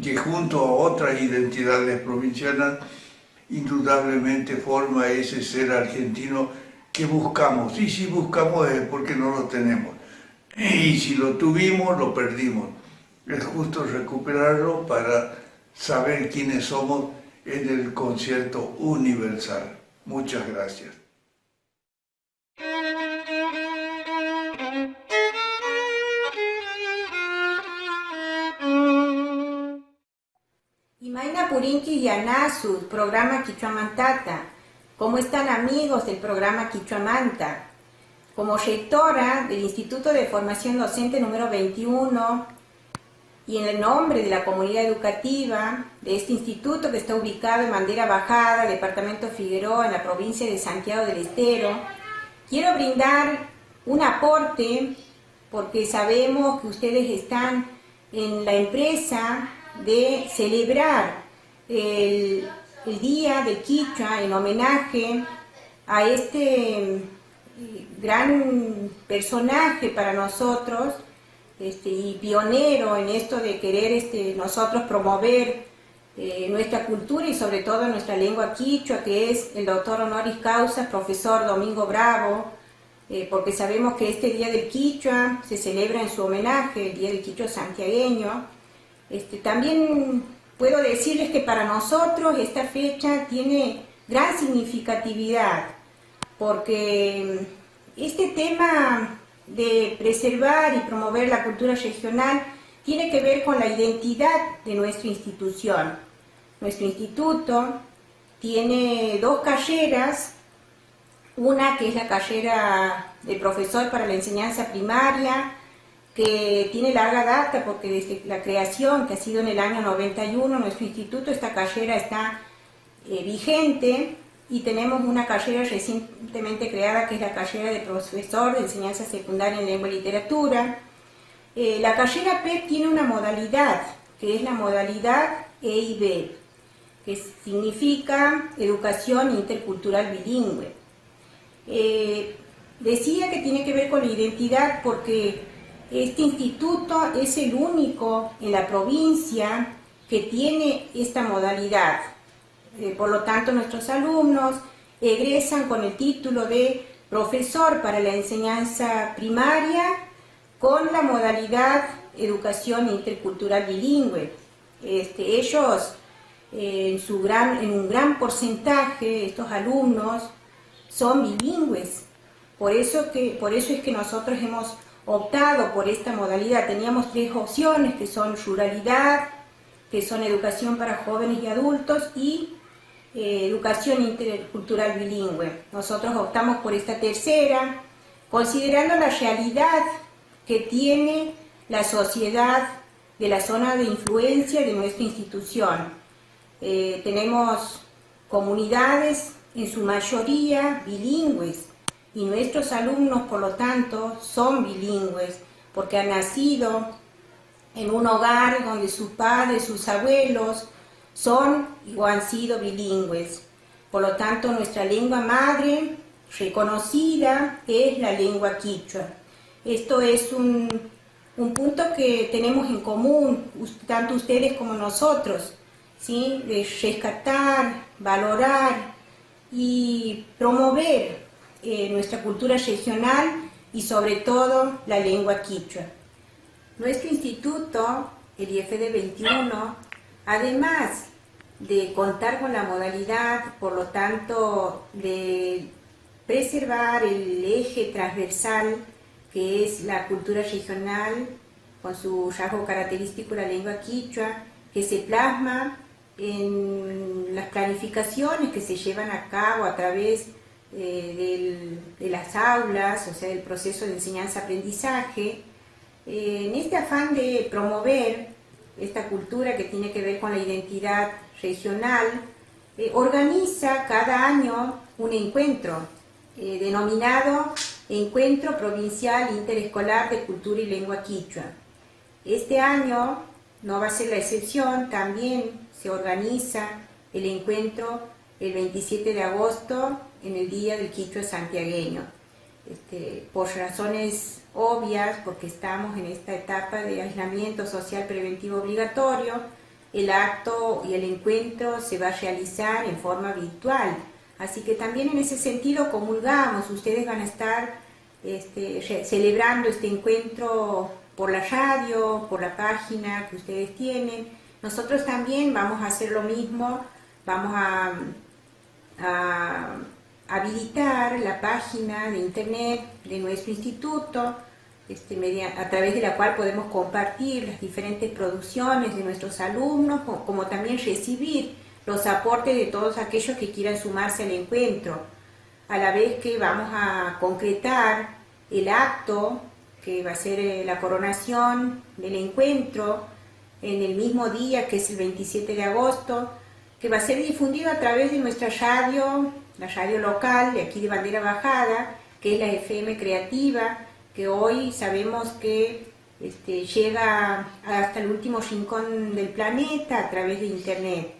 que junto a otras identidades provincianas, indudablemente forma ese ser argentino que buscamos. Y si buscamos es porque no lo tenemos. Y si lo tuvimos, lo perdimos. Es justo recuperarlo para saber quiénes somos en el concierto universal. Muchas gracias. Imaina Purinki Yanasu, programa Quichuamantata. ¿Cómo están, amigos del programa Quichuamanta? Como rectora del Instituto de Formación Docente número 21 y en el nombre de la comunidad educativa de este instituto que está ubicado en Bandera Bajada, departamento Figueroa, en la provincia de Santiago del Estero, quiero brindar un aporte porque sabemos que ustedes están en la empresa de celebrar el Día del Quichua en homenaje a este gran personaje para nosotros, y pionero en esto de querer nosotros promover nuestra cultura y sobre todo nuestra lengua quichua, que es el doctor honoris causa, profesor Domingo Bravo, porque sabemos que este Día del Quichua se celebra en su homenaje, el Día del Quichua santiagueño. También puedo decirles que para nosotros esta fecha tiene gran significatividad, porque este tema de preservar y promover la cultura regional tiene que ver con la identidad de nuestra institución. Nuestro instituto tiene dos carreras, una que es la carrera de profesor para la enseñanza primaria, que tiene larga data porque desde la creación, que ha sido en el año 91, nuestro instituto, esta carrera está vigente, y tenemos una carrera recientemente creada que es la carrera de profesor de enseñanza secundaria en lengua y literatura. La carrera PEC tiene una modalidad, que es la modalidad EIB, que significa Educación Intercultural Bilingüe. Decía que tiene que ver con la identidad porque este instituto es el único en la provincia que tiene esta modalidad. Por lo tanto, nuestros alumnos egresan con el título de profesor para la enseñanza primaria con la modalidad Educación Intercultural Bilingüe. Ellos, en un gran porcentaje, estos alumnos son bilingües. Por eso es que nosotros hemos optado por esta modalidad. Teníamos tres opciones, que son ruralidad, que son educación para jóvenes y adultos, y educación intercultural bilingüe. Nosotros optamos por esta tercera, considerando la realidad que tiene la sociedad de la zona de influencia de nuestra institución. Tenemos comunidades en su mayoría bilingües, y nuestros alumnos, por lo tanto, son bilingües, porque han nacido en un hogar donde sus padres, sus abuelos, son o han sido bilingües. Por lo tanto, nuestra lengua madre reconocida es la lengua quichua. Esto es un punto que tenemos en común, tanto ustedes como nosotros, ¿sí? De rescatar, valorar y promover nuestra cultura regional y sobre todo la lengua quichua. Nuestro instituto, el IFD 21, además de contar con la modalidad, por lo tanto, de preservar el eje transversal que es la cultura regional, con su rasgo característico la lengua quichua, que se plasma en las planificaciones que se llevan a cabo a través de las aulas, o sea, del proceso de enseñanza-aprendizaje. En este afán de promover esta cultura que tiene que ver con la identidad regional, organiza cada año un encuentro denominado Encuentro Provincial Interescolar de Cultura y Lengua Quichua. Este año no va a ser la excepción, también se organiza el encuentro el 27 de agosto en el Día del Quichua santiagueño. Por razones obvias, porque estamos en esta etapa de aislamiento social preventivo obligatorio, el acto y el encuentro se va a realizar en forma virtual. Así que también en ese sentido comulgamos, ustedes van a estar celebrando este encuentro por la radio, por la página que ustedes tienen. Nosotros también vamos a hacer lo mismo, vamos a habilitar la página de internet de nuestro instituto, a través de la cual podemos compartir las diferentes producciones de nuestros alumnos, como también recibir los aportes de todos aquellos que quieran sumarse al encuentro, a la vez que vamos a concretar el acto que va a ser la coronación del encuentro en el mismo día, que es el 27 de agosto, que va a ser difundido a través de nuestra radio, la radio local de aquí de Bandera Bajada, que es la FM Creativa, que hoy sabemos que llega hasta el último rincón del planeta a través de internet.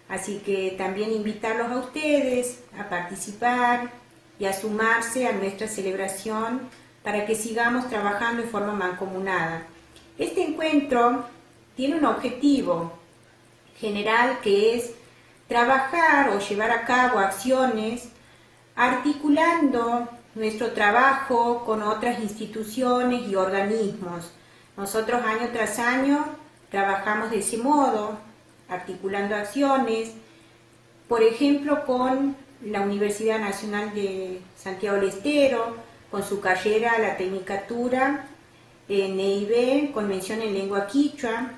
Así que también invitarlos a ustedes a participar y a sumarse a nuestra celebración para que sigamos trabajando en forma mancomunada. Este encuentro tiene un objetivo general que es trabajar o llevar a cabo acciones articulando nuestro trabajo con otras instituciones y organismos. Nosotros año tras año trabajamos de ese modo, articulando acciones, por ejemplo con la Universidad Nacional de Santiago del Estero, con su carrera la Tecnicatura en EIB, con mención en lengua quichua,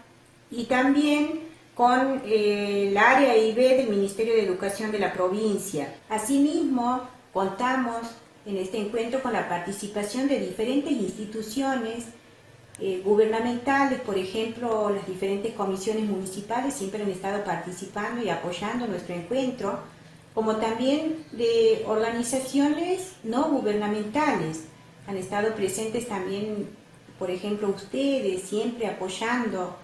y también con el área EIB del Ministerio de Educación de la provincia. Asimismo, contamos en este encuentro con la participación de diferentes instituciones gubernamentales, por ejemplo, las diferentes comisiones municipales siempre han estado participando y apoyando nuestro encuentro, como también de organizaciones no gubernamentales. Han estado presentes también, por ejemplo, ustedes, siempre apoyando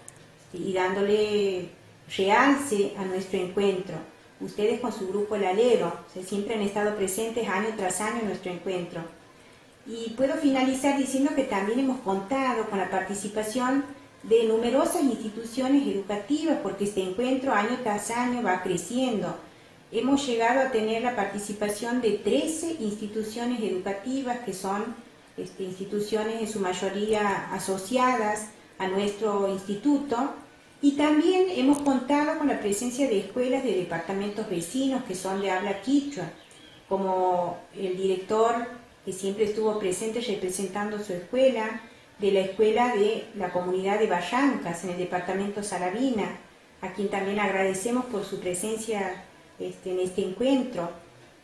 y dándole realce a nuestro encuentro. Ustedes con su grupo El Alero, siempre han estado presentes año tras año en nuestro encuentro. Y puedo finalizar diciendo que también hemos contado con la participación de numerosas instituciones educativas, porque este encuentro año tras año va creciendo. Hemos llegado a tener la participación de 13 instituciones educativas, que son instituciones en su mayoría asociadas a nuestro instituto, y también hemos contado con la presencia de escuelas de departamentos vecinos que son de habla quichua, como el director que siempre estuvo presente representando su escuela, de la escuela de la comunidad de Barrancas en el departamento Saravina, a quien también agradecemos por su presencia en este encuentro.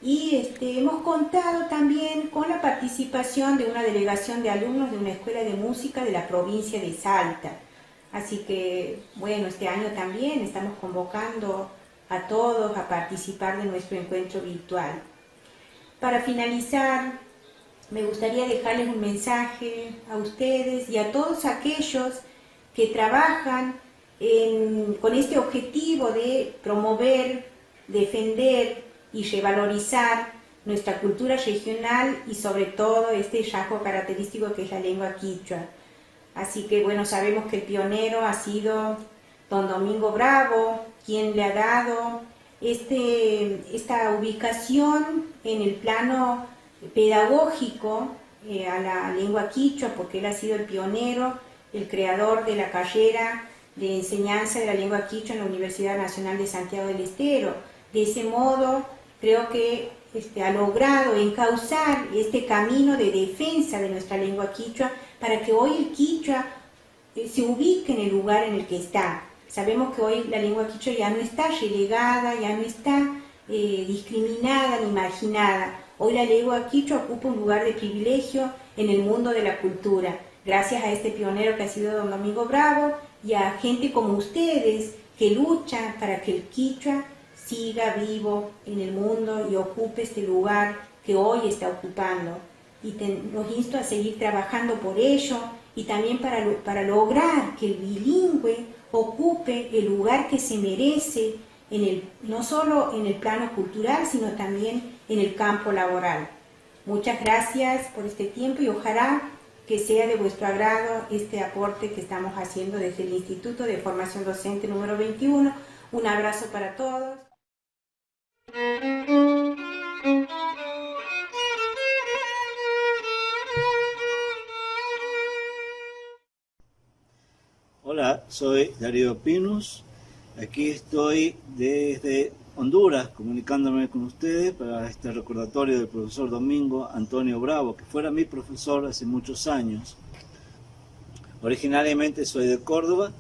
Y hemos contado también con la participación de una delegación de alumnos de una escuela de música de la provincia de Salta. Así que, bueno, este año también estamos convocando a todos a participar de nuestro encuentro virtual. Para finalizar, me gustaría dejarles un mensaje a ustedes y a todos aquellos que trabajan con este objetivo de promover, defender y revalorizar nuestra cultura regional y sobre todo este rasgo característico que es la lengua quichua. Así que bueno, sabemos que el pionero ha sido don Domingo Bravo, quien le ha dado esta ubicación en el plano pedagógico a la lengua quichua, porque él ha sido el pionero, el creador de la carrera de enseñanza de la lengua quichua en la Universidad Nacional de Santiago del Estero. De ese modo, creo que ha logrado encauzar este camino de defensa de nuestra lengua quichua para que hoy el quichua se ubique en el lugar en el que está. Sabemos que hoy la lengua quichua ya no está relegada, ya no está discriminada ni marginada. Hoy la lengua quichua ocupa un lugar de privilegio en el mundo de la cultura, gracias a este pionero que ha sido don Domingo Bravo y a gente como ustedes que luchan para que el quichua siga vivo en el mundo y ocupe este lugar que hoy está ocupando. Y los insto a seguir trabajando por ello y también para lograr que el bilingüe ocupe el lugar que se merece, no solo en el plano cultural, sino también en el campo laboral. Muchas gracias por este tiempo y ojalá que sea de vuestro agrado este aporte que estamos haciendo desde el Instituto de Formación Docente número 21. Un abrazo para todos. Hola, soy Darío Pinus. Aquí estoy desde Honduras comunicándome con ustedes para este recordatorio del profesor Domingo Antonio Bravo, que fuera mi profesor hace muchos años. Originariamente soy de Córdoba,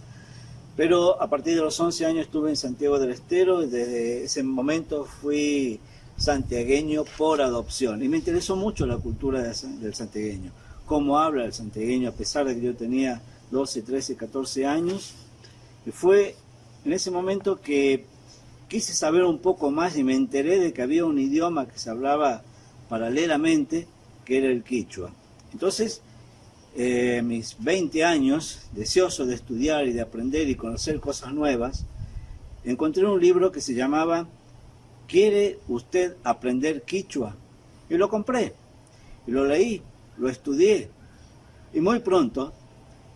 pero a partir de los 11 años estuve en Santiago del Estero y desde ese momento fui santiagueño por adopción. Y me interesó mucho la cultura del santiagueño, cómo habla el santiagueño, a pesar de que yo tenía 12, 13, 14 años. Y fue en ese momento que quise saber un poco más y me enteré de que había un idioma que se hablaba paralelamente, que era el quichua. Entonces, mis 20 años, deseoso de estudiar y de aprender y conocer cosas nuevas, encontré un libro que se llamaba ¿Quiere usted aprender quichua? Y lo compré, y lo leí, lo estudié. Y muy pronto,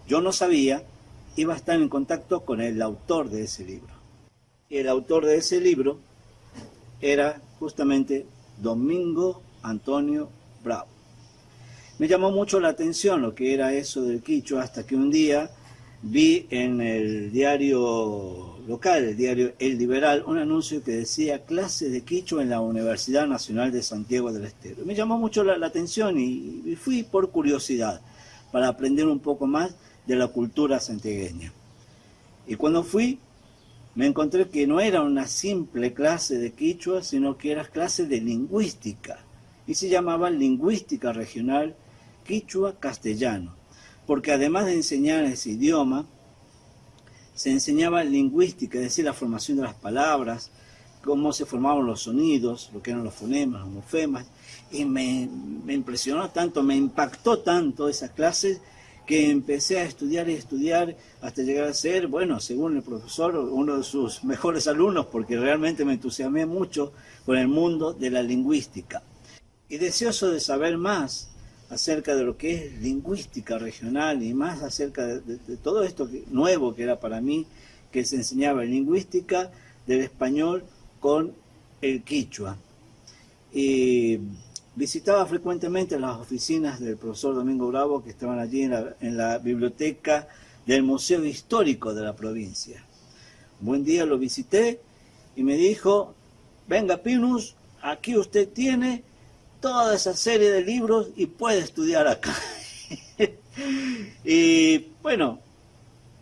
yo no sabía, iba a estar en contacto con el autor de ese libro. Y el autor de ese libro era justamente Domingo Antonio Bravo. Me llamó mucho la atención lo que era eso del quichua, hasta que un día vi en el diario local, el diario El Liberal, un anuncio que decía clases de quichua en la Universidad Nacional de Santiago del Estero. Me llamó mucho la atención y fui por curiosidad, para aprender un poco más de la cultura santiagueña. Y cuando fui, me encontré que no era una simple clase de quichua, sino que era clase de lingüística, y se llamaba Lingüística Regional Quichua Castellano, porque además de enseñar ese idioma, se enseñaba lingüística, es decir, la formación de las palabras, cómo se formaban los sonidos, lo que eran los fonemas, los morfemas, y me impresionó tanto, me impactó tanto esa clase, que empecé a estudiar y estudiar hasta llegar a ser, bueno, según el profesor, uno de sus mejores alumnos, porque realmente me entusiasmé mucho con el mundo de la lingüística. Y deseoso de saber más acerca de lo que es lingüística regional y más acerca de todo esto nuevo que era para mí, que se enseñaba en lingüística del español con el quichua. Y visitaba frecuentemente las oficinas del profesor Domingo Bravo, que estaban allí en la biblioteca del Museo Histórico de la provincia. Un buen día lo visité y me dijo, venga Pinus, aquí usted tiene toda esa serie de libros y puede estudiar acá. Y bueno,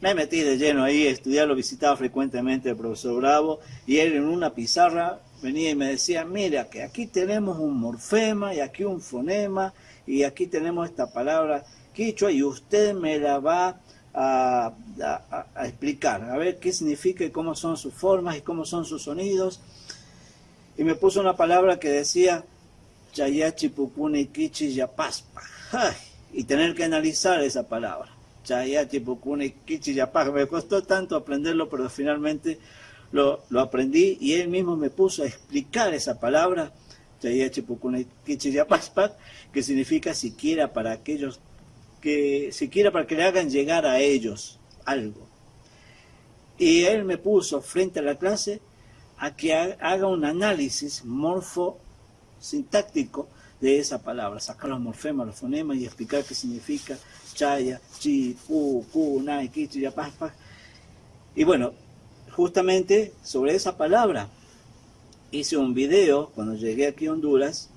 me metí de lleno ahí a estudiar, lo visitaba frecuentemente el profesor Bravo, y él en una pizarra venía y me decía, mira, que aquí tenemos un morfema, y aquí un fonema, y aquí tenemos esta palabra quichua, y usted me la va a explicar, a ver qué significa y cómo son sus formas y cómo son sus sonidos. Y me puso una palabra que decía, Chayachi Pupune Kichi Yapaspa. Y tener que analizar esa palabra. Chayachi Pupune Kichi Yapaspa. Me costó tanto aprenderlo, pero finalmente lo aprendí, y él mismo me puso a explicar esa palabra, Chayachi Pupune Kichi Yapaspa, que significa siquiera para aquellos siquiera para que le hagan llegar a ellos algo. Y él me puso frente a la clase a que haga un análisis morfosintáctico de esa palabra, sacar los morfemas, los fonemas y explicar qué significa chaya, chi, ku, nai, kichi, yapaspa. Y bueno, justamente sobre esa palabra hice un video cuando llegué aquí a Honduras.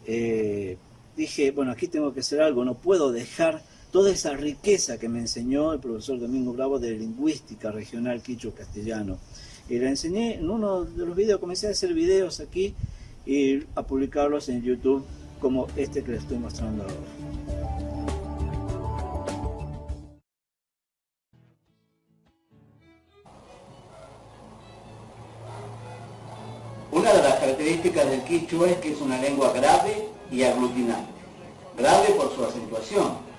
Dije, bueno, aquí tengo que hacer algo, no puedo dejar toda esa riqueza que me enseñó el profesor Domingo Bravo de lingüística regional quichua castellano. Y la enseñé en uno de los videos, comencé a hacer videos aquí y a publicarlos en YouTube, como este que les estoy mostrando ahora. Una de las características del quichua es que es una lengua grave y aglutinante. Grave por su acentuación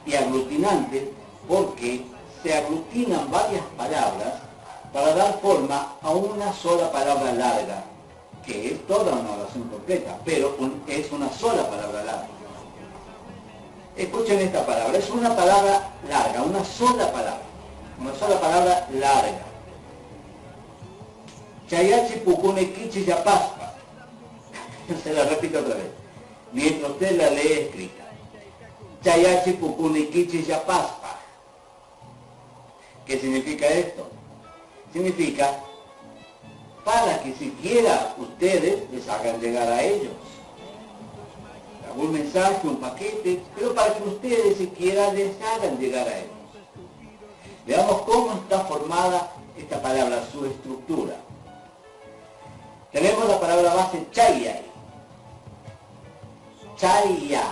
y aglutinante porque se aglutinan varias palabras para dar forma a una sola palabra larga, que es toda una oración completa, pero es una sola palabra larga. Escuchen esta palabra, es una palabra larga, una sola palabra larga. Chayachi Pukune Kichi Yapaspa. Se la repito otra vez, mientras usted la lee escrita. Chayachi Pukune Kichi Yapaspa. ¿Qué significa esto? Significa para que siquiera ustedes les hagan llegar a ellos algún mensaje, un paquete, pero para que ustedes siquiera les hagan llegar a ellos. Veamos cómo está formada esta palabra, su estructura. Tenemos la palabra base chayay, chaya,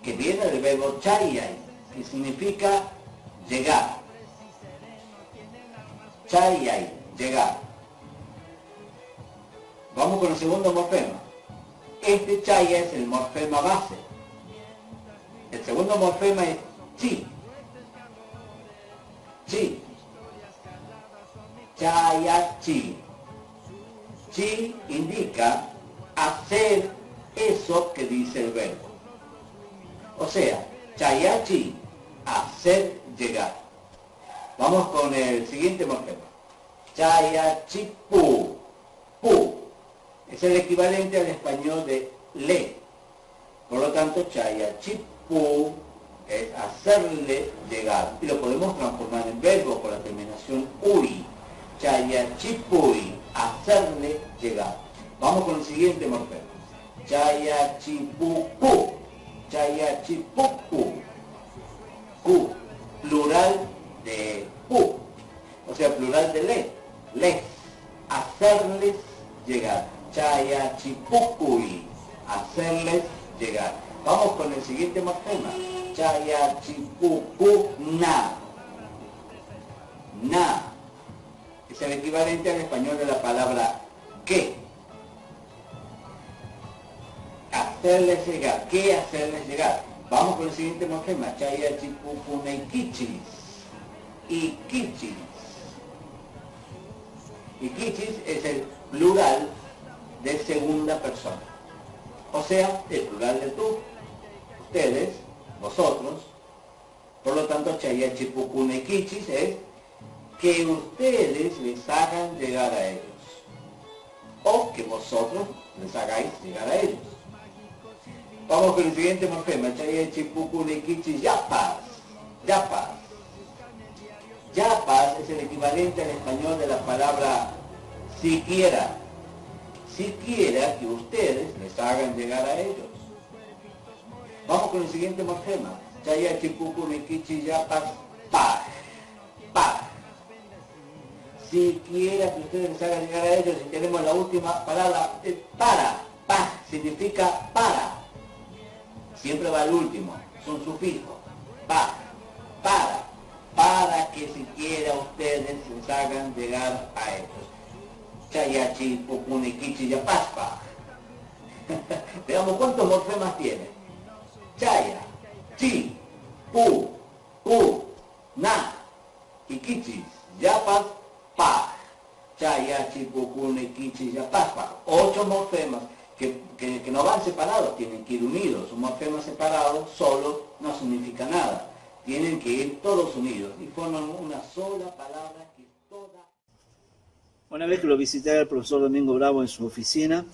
que viene del verbo chayay, que significa llegar. Chayay, llegar. Vamos con el segundo morfema. Este chaya es el morfema base. El segundo morfema es chi. Chi. Chaya chi. Chi indica hacer eso que dice el verbo. O sea, chayachi, hacer llegar. Vamos con el siguiente morfema. Chayachipu, pu. Es el equivalente al español de le. Por lo tanto, chayachipu es hacerle llegar. Y lo podemos transformar en verbo con la terminación ui. Chayachipui, hacerle llegar. Vamos con el siguiente morfema. Chayachipupu, chayachipupu. Pu, plural de pu. O sea, plural de le. Les, hacerles llegar. Chayachipupui, hacerles llegar. Vamos con el siguiente morfema. Chayachipupu, na. Na. Es el equivalente al español de la palabra que. Hacerles llegar. ¿Qué hacerles llegar? Vamos con el siguiente morfema. Chayachipupuneikichis. Ikichis. Ikichis es el plural de segunda persona. O sea, el plural de tú, ustedes, vosotros. Por lo tanto, chayachipupuneikichis es que ustedes les hagan llegar a ellos. O que vosotros les hagáis llegar a ellos. Vamos con el siguiente morfema. Chayachipupuneikichis yapas. Yapas. Yapas es el equivalente al español de la palabra siquiera. Siquiera que ustedes les hagan llegar a ellos. Vamos con el siguiente morfema. Chayachipupuneikichis yapas pa. Pa. Siquiera que ustedes les hagan llegar a ellos. Y tenemos la última palabra, para. Pa significa para. Siempre va al último, es un sufijo. Pa, para que siquiera ustedes les hagan llegar a ellos. Chayachipupuneikichis yapaspa. Veamos cuántos morfemas tiene. Chaya, chi, pu, na, ikichis, yapas, pa. Chayachipupuneikichis yapaspa. 8 morfemas que no van separados, tienen que ir unidos. Un morfema separado solo no significa nada. Tienen que ir todos unidos y forman una sola palabra que toda... Una vez que lo visité al profesor Domingo Bravo en su oficina,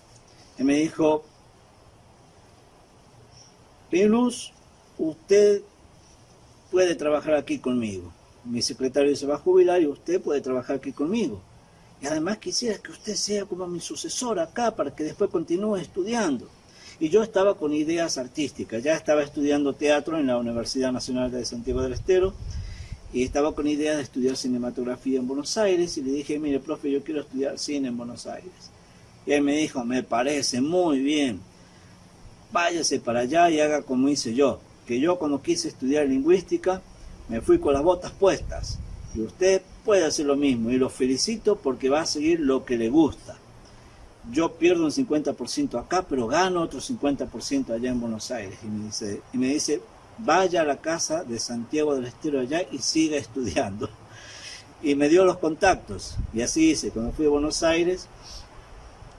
él me dijo: Pinus, usted puede trabajar aquí conmigo. Mi secretario se va a jubilar y usted puede trabajar aquí conmigo. Y además quisiera que usted sea como mi sucesor acá para que después continúe estudiando. Y yo estaba con ideas artísticas, ya estaba estudiando teatro en la Universidad Nacional de Santiago del Estero y estaba con ideas de estudiar cinematografía en Buenos Aires y le dije: mire, profe, yo quiero estudiar cine en Buenos Aires. Y él me dijo: me parece muy bien, váyase para allá y haga como hice yo, que yo cuando quise estudiar lingüística me fui con las botas puestas. Y usted puede hacer lo mismo y lo felicito porque va a seguir lo que le gusta. Yo pierdo un 50% acá, pero gano otro 50% allá en Buenos Aires. Y me dice, vaya a la casa de Santiago del Estero allá y siga estudiando. Y me dio los contactos. Y así hice. Cuando fui a Buenos Aires,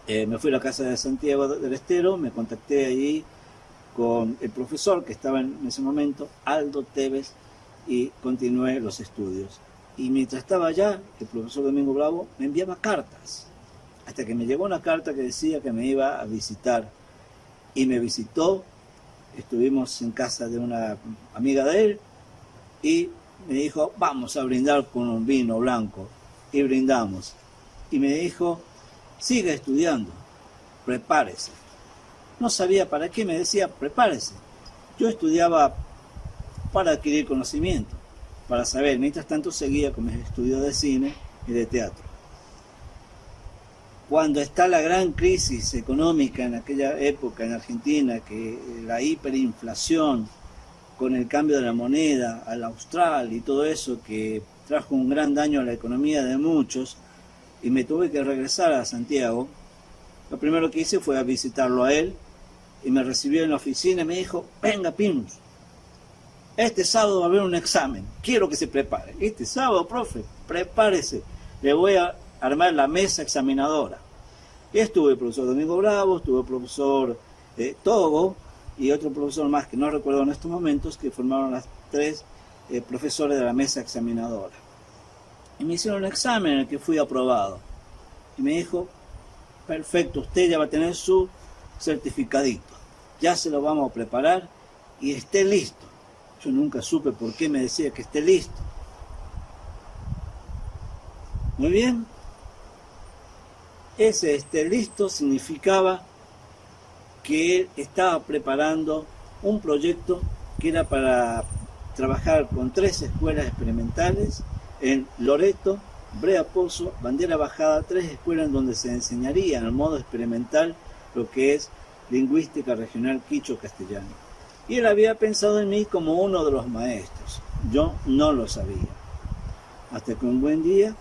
me fui a la casa de Santiago del Estero, me contacté allí con el profesor que estaba en ese momento, Aldo Tevez, y continué los estudios. Y mientras estaba allá, el profesor Domingo Bravo me enviaba cartas, hasta que me llegó una carta que decía que me iba a visitar. Y me visitó, estuvimos en casa de una amiga de él, y me dijo, vamos a brindar con un vino blanco. Y brindamos. Y me dijo, siga estudiando, prepárese. No sabía para qué, me decía, prepárese. Yo estudiaba para adquirir conocimiento, para saber. Mientras tanto seguía con mis estudios de cine y de teatro. Cuando está la gran crisis económica en aquella época en Argentina, que la hiperinflación con el cambio de la moneda al austral y todo eso que trajo un gran daño a la economía de muchos, y me tuve que regresar a Santiago, lo primero que hice fue a visitarlo a él, y me recibió en la oficina y me dijo, venga Pinus, este sábado va a haber un examen, quiero que se prepare. Este sábado, profe, prepárese, le voy a armar la mesa examinadora. Y estuvo el profesor Domingo Bravo, estuvo el profesor Togo y otro profesor más que no recuerdo en estos momentos, que formaron las 3 profesores de la mesa examinadora. Y me hicieron un examen en el que fui aprobado. Y me dijo, perfecto, usted ya va a tener su certificadito. Ya se lo vamos a preparar y esté listo. Yo nunca supe por qué me decía que esté listo. Muy bien. Ese esté listo significaba que él estaba preparando un proyecto que era para trabajar con 3 escuelas experimentales en Loreto, Brea Pozo, Bandera Bajada, 3 escuelas en donde se enseñaría en el modo experimental lo que es lingüística regional quichua-castellano. Y él había pensado en mí como uno de los maestros. Yo no lo sabía. Hasta que un buen día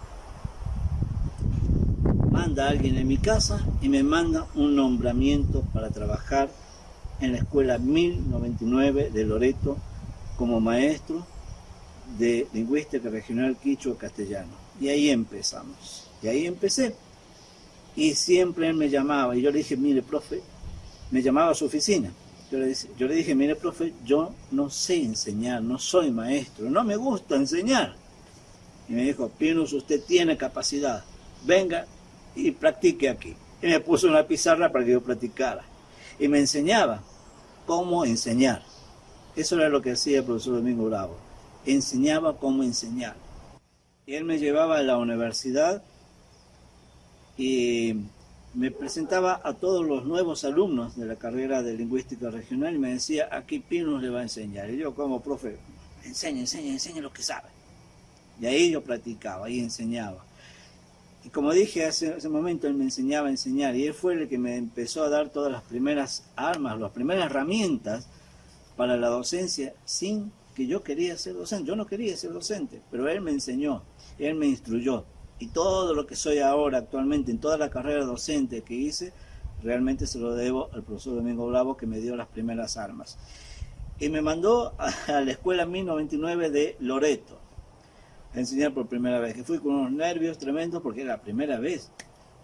manda a alguien en mi casa y me manda un nombramiento para trabajar en la escuela 1099 de Loreto como maestro de lingüística regional quichua-castellano. Y ahí empezamos. Y ahí empecé. Y siempre él me llamaba y yo le dije, mire, profe, me llamaba a su oficina. Yo le dije, mire, profe, yo no sé enseñar, no soy maestro, no me gusta enseñar. Y me dijo, Pinus, usted tiene capacidad, venga y practique aquí. Y me puso una pizarra para que yo practicara. Y me enseñaba cómo enseñar. Eso era lo que hacía el profesor Domingo Bravo. Enseñaba cómo enseñar. Y él me llevaba a la universidad y me presentaba a todos los nuevos alumnos de la carrera de lingüística regional y me decía, aquí Pinus le va a enseñar. Y yo como profe, enseñe lo que sabe. Y ahí yo practicaba y enseñaba. Y como dije hace un momento, él me enseñaba a enseñar y él fue el que me empezó a dar todas las primeras armas, las primeras herramientas para la docencia sin que yo quería ser docente. Yo no quería ser docente, pero él me enseñó, él me instruyó. Y todo lo que soy ahora actualmente en toda la carrera docente que hice, realmente se lo debo al profesor Domingo Bravo, que me dio las primeras armas. Y me mandó a la escuela 1099 de Loreto a enseñar por primera vez, que fui con unos nervios tremendos porque era la primera vez.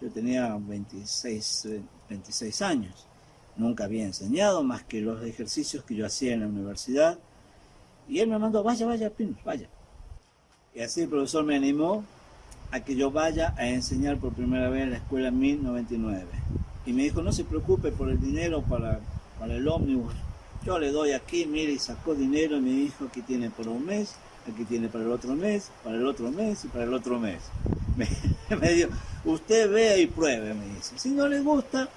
Yo tenía 26 años. Nunca había enseñado más que los ejercicios que yo hacía en la universidad. Y él me mandó, vaya, Pinus, vaya. Y así el profesor me animó a que yo vaya a enseñar por primera vez en la escuela 1099. Y me dijo, no se preocupe por el dinero para el ómnibus. Yo le doy aquí, mire, y sacó dinero y me dijo, aquí tiene por un mes, aquí tiene para el otro mes, para el otro mes y para el otro mes. Me dijo, usted vea y pruebe, me dice. Si no le gusta,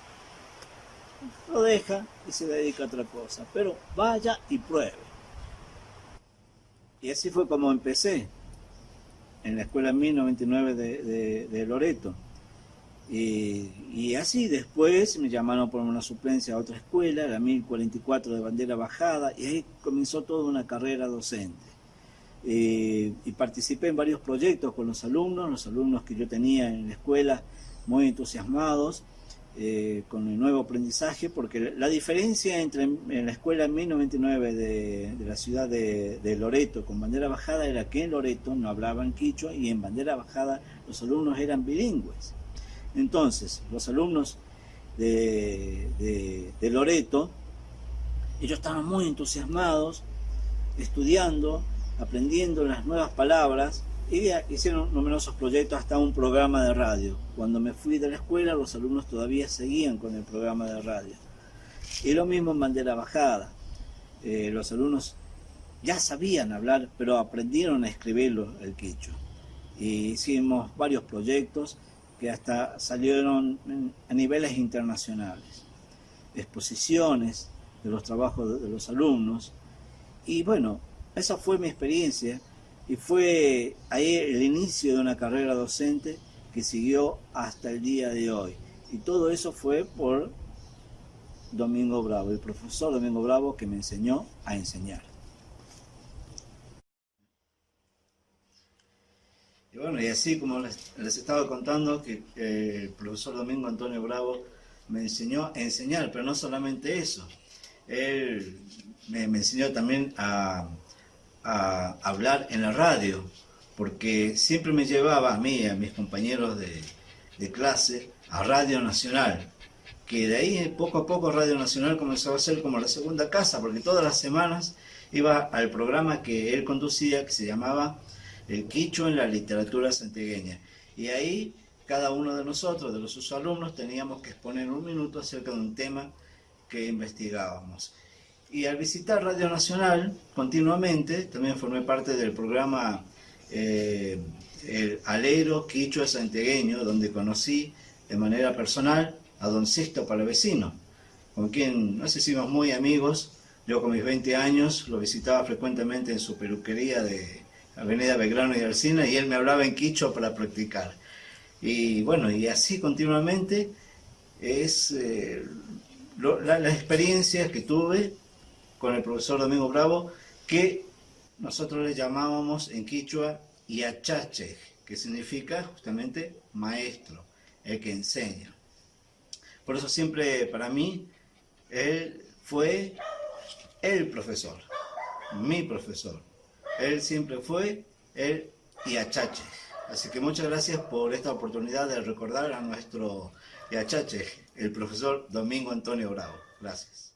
lo deja y se dedica a otra cosa. Pero vaya y pruebe. Y así fue como empecé en la escuela 1099 de Loreto. Y así después me llamaron por una suplencia a otra escuela, la 1044 de Bandera Bajada, y ahí comenzó toda una carrera docente. Y participé en varios proyectos con los alumnos que yo tenía en la escuela, muy entusiasmados con el nuevo aprendizaje, porque la diferencia entre en la escuela 1099 de la ciudad de Loreto con Bandera Bajada era que en Loreto no hablaban quichua y en Bandera Bajada los alumnos eran bilingües. Entonces, los alumnos de Loreto, ellos estaban muy entusiasmados, estudiando, aprendiendo las nuevas palabras, y hicieron numerosos proyectos, hasta un programa de radio. Cuando me fui de la escuela, los alumnos todavía seguían con el programa de radio. Y lo mismo en Bandera Bajada. Los alumnos ya sabían hablar, pero aprendieron a escribirlo el quichua. Y hicimos varios proyectos que hasta salieron a niveles internacionales. Exposiciones de los trabajos de los alumnos. Y bueno, esa fue mi experiencia. Y fue ahí el inicio de una carrera docente que siguió hasta el día de hoy. Y todo eso fue por Domingo Bravo, el profesor Domingo Bravo, que me enseñó a enseñar. Y bueno, y así como les estaba contando, que el profesor Domingo Antonio Bravo me enseñó a enseñar, pero no solamente eso. Él me enseñó también a hablar en la radio, porque siempre me llevaba a mí y a mis compañeros de clase a Radio Nacional, que de ahí poco a poco Radio Nacional comenzó a ser como la segunda casa, porque todas las semanas iba al programa que él conducía, que se llamaba El Quichua en la literatura santiagueña. Y ahí cada uno de nosotros, de sus alumnos, teníamos que exponer un minuto acerca de un tema que investigábamos. Y al visitar Radio Nacional continuamente, también formé parte del programa El Alero Quichua Santiagueño, donde conocí de manera personal a don Sixto Palavecino, con quien nos hicimos muy amigos. Yo con mis 20 años lo visitaba frecuentemente en su peluquería de Avenida Belgrano y Alsina, y él me hablaba en quichua para practicar. Y bueno, y así continuamente es las experiencias que tuve con el profesor Domingo Bravo, que nosotros le llamábamos en quichua Iachache, que significa justamente maestro, el que enseña. Por eso siempre para mí él fue el profesor, mi profesor. Él siempre fue el Iachache. Así que muchas gracias por esta oportunidad de recordar a nuestro Iachache, el profesor Domingo Antonio Bravo. Gracias.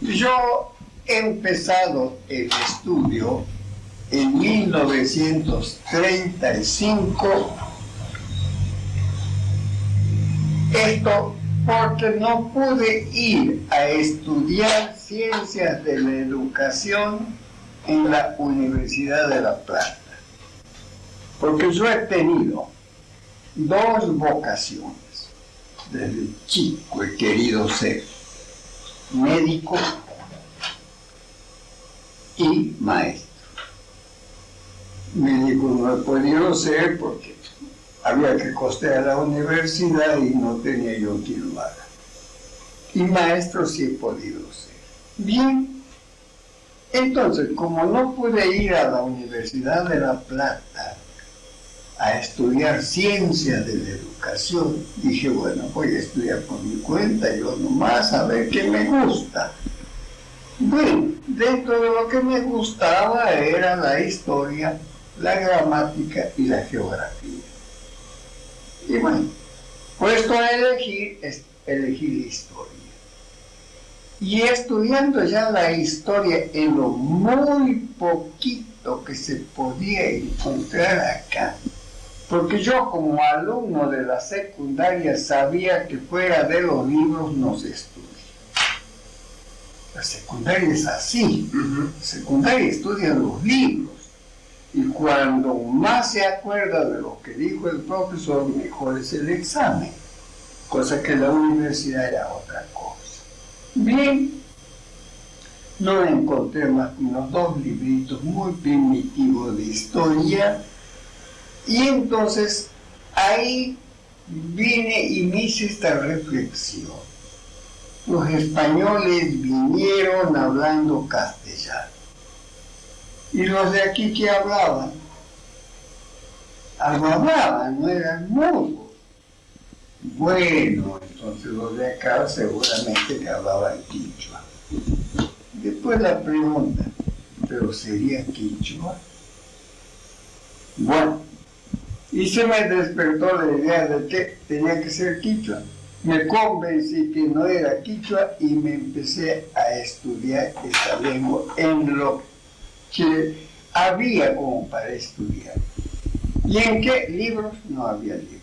Yo he empezado el estudio en 1935, esto porque no pude ir a estudiar ciencias de la educación en la Universidad de La Plata, porque yo he tenido dos vocaciones. Desde chico he querido ser médico y maestro. Médico no he podido ser porque había que costear la universidad y no tenía yo quien lo haga. Y maestro sí he podido ser. Bien, entonces, como no pude ir a la Universidad de La Plata a estudiar ciencias de la educación, dije, bueno, voy a estudiar por mi cuenta, yo nomás a ver qué me gusta. Bueno, dentro de lo que me gustaba era la historia, la gramática y la geografía. Y bueno, puesto a elegir, elegí la historia. Y estudiando ya la historia en lo muy poquito que se podía encontrar acá, porque yo como alumno de la secundaria sabía que fuera de los libros no se estudia. La secundaria es así, la secundaria estudia los libros, y cuando más se acuerda de lo que dijo el profesor, mejor es el examen, cosa que la universidad era otra cosa. Bien, no encontré más que unos dos libritos muy primitivos de historia, y entonces ahí vine y me hice esta reflexión. Los españoles vinieron hablando castellano. Y los de aquí que hablaban, algo hablaban, no eran mudos. Bueno, entonces los de acá seguramente que hablaban quichua. Después la pregunta, ¿pero sería quichua? Bueno, y se me despertó la idea de que tenía que ser quichua. Me convencí que no era quichua y me empecé a estudiar esta lengua en lo que había como para estudiar. ¿Y en qué libros? No había libros.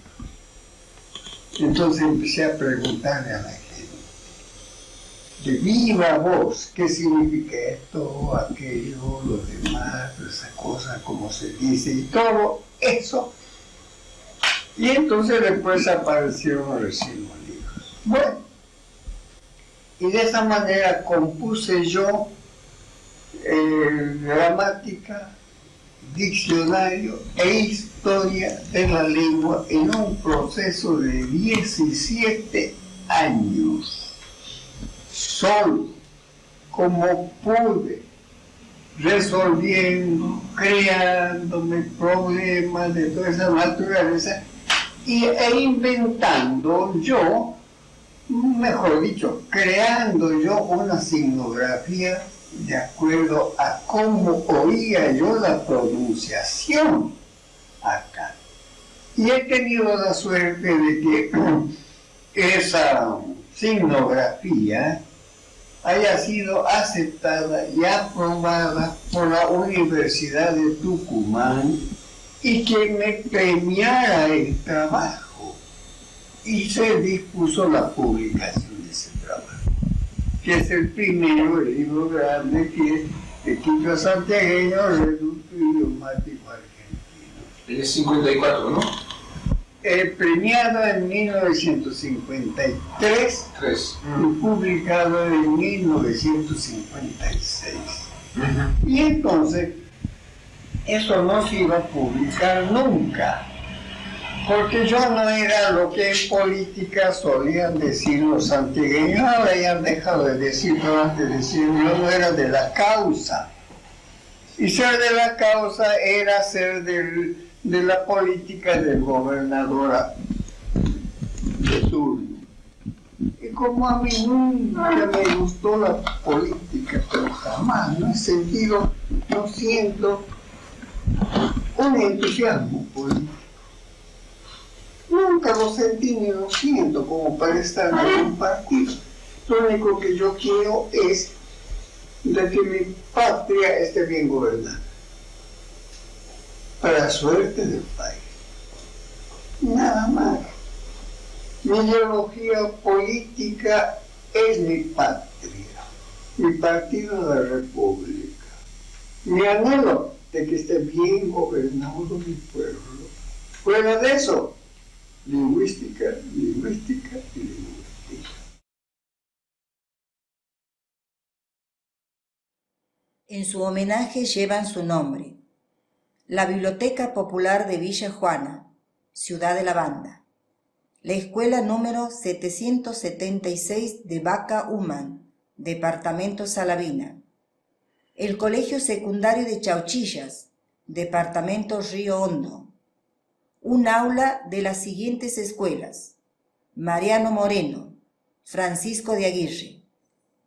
Entonces empecé a preguntarle a la gente, de viva voz, ¿qué significa esto, aquello, lo demás, esa cosa, como se dice, y todo eso? Y entonces después aparecieron recién los libros. Bueno, y de esa manera compuse yo gramática, diccionario e historia de la lengua en un proceso de 17 años, solo, como pude, resolviendo, creándome problemas de toda esa naturaleza e inventando yo, mejor dicho, creando yo una signografía de acuerdo a cómo oía yo la pronunciación acá. Y he tenido la suerte de que esa signografía haya sido aceptada y aprobada por la Universidad de Tucumán y que me premiara el trabajo. Y se dispuso la publicación de ese trabajo, que es el primero, el libro grande, que es de Quichua Santiagueño, Reducto Idiomático Argentino. Es 54, ¿no? Premiado en 1953 y publicado en 1956. Y entonces, eso no se iba a publicar nunca, porque yo no era lo que en política solían decir los santiagueños, ahora ya han dejado de decir, pero antes decían, yo no era de la causa. Y ser de la causa era ser de la política del gobernador de turno. Y como a mí nunca me gustó la política, pero jamás no he sentido, no siento un entusiasmo político. Nunca lo sentí ni lo siento como para estar en un partido. Lo único que yo quiero es de que mi patria esté bien gobernada, para la suerte del país. Nada más. Mi ideología política es mi patria, mi partido de la República, mi anhelo de que esté bien gobernado mi pueblo. Fuera de eso, lingüística, lingüística y lingüística. En su homenaje llevan su nombre: la Biblioteca Popular de Villa Juana, Ciudad de la Banda, la Escuela número 776 de Vaca Humán, Departamento Salavina, el Colegio Secundario de Chauchillas, Departamento Río Hondo, un aula de las siguientes escuelas: Mariano Moreno, Francisco de Aguirre,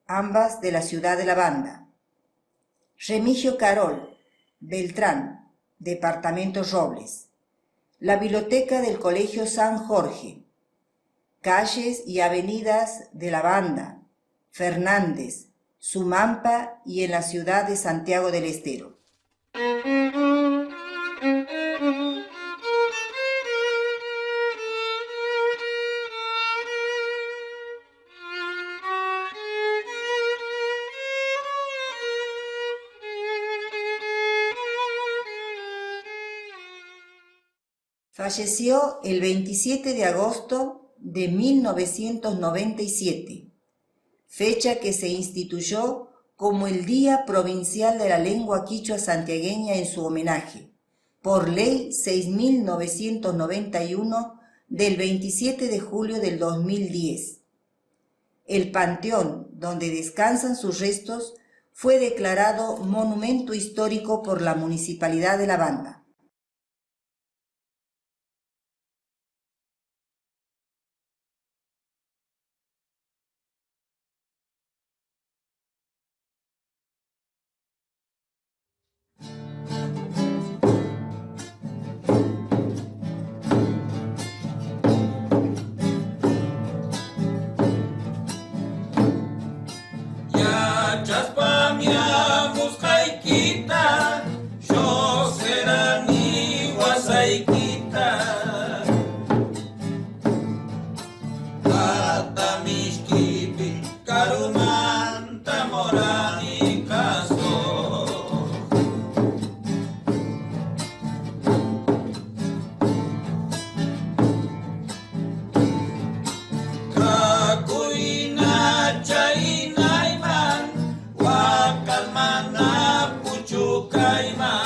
ambas de la Ciudad de la Banda, Remigio Carol, Beltrán, Departamento Robles, la Biblioteca del Colegio San Jorge, calles y avenidas de la Banda, Fernández, Sumampa y en la ciudad de Santiago del Estero. Falleció el 27 de agosto de 1997, fecha que se instituyó como el Día Provincial de la Lengua Quichua Santiagueña en su homenaje, por Ley 6.991 del 27 de julio del 2010. El panteón donde descansan sus restos fue declarado Monumento Histórico por la Municipalidad de La Banda. Chaspamia buscaiquita, yo será ni guasaiquita. Atamishkipi, Carumanta, Morani, Caso. Kakuina, Chainaiman, Wakalmana, Puchucaiman.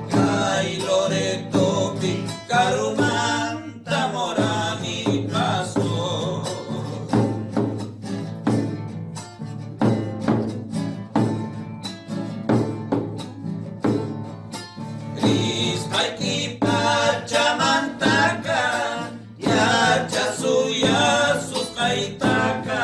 Kai Loreto, Carumanta, Morani, Caso. Rispaiki, Pachamantaka, Yacha suya, Suskaitaka.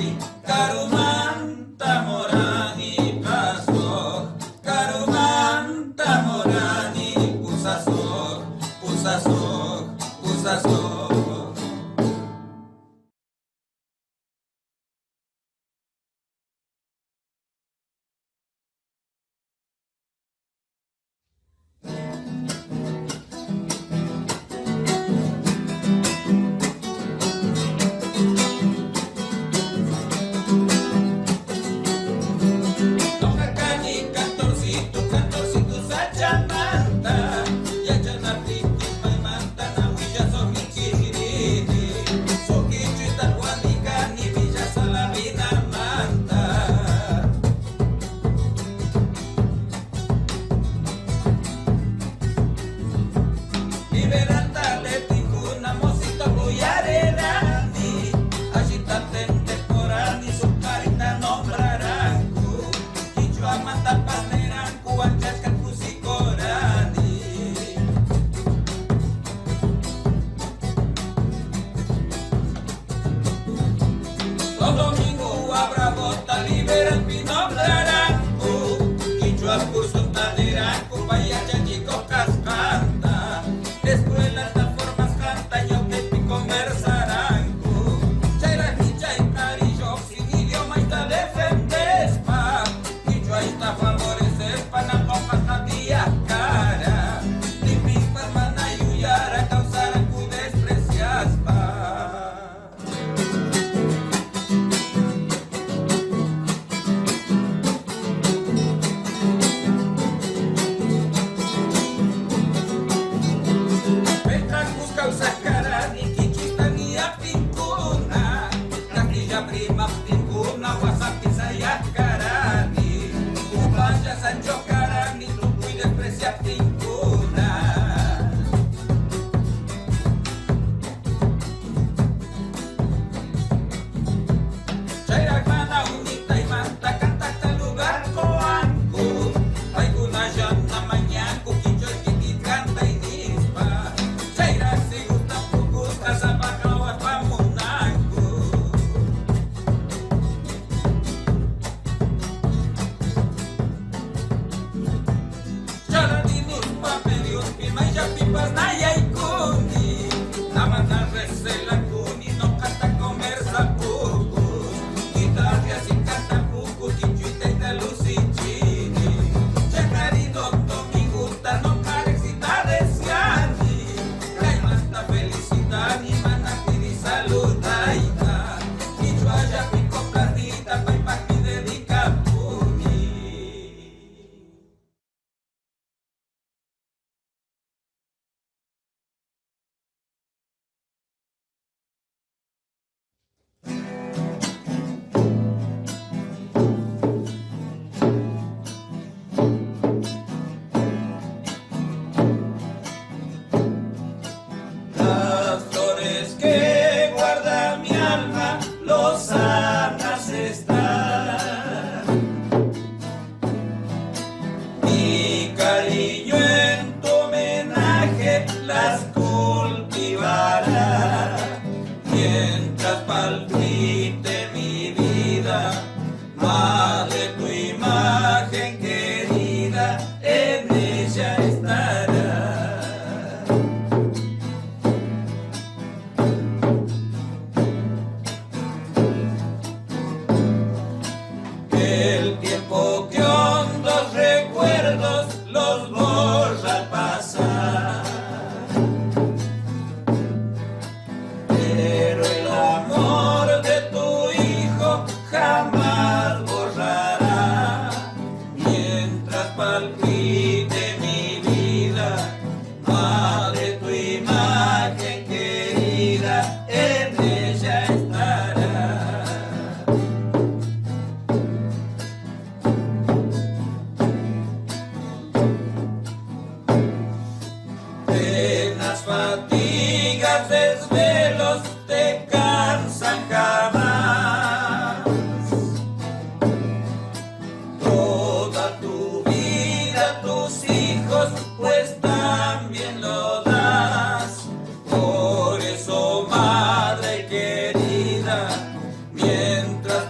Carumbi, Carumanta Morani Paso, Carumanta Morani Pusaso, Pusaso, Pusaso.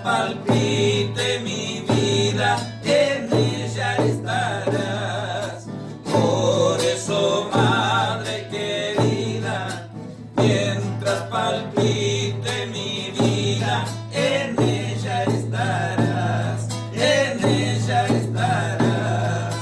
palpite mi vida, en ella estarás. Por eso, madre querida, mientras palpite mi vida, en ella estarás, en ella estarás.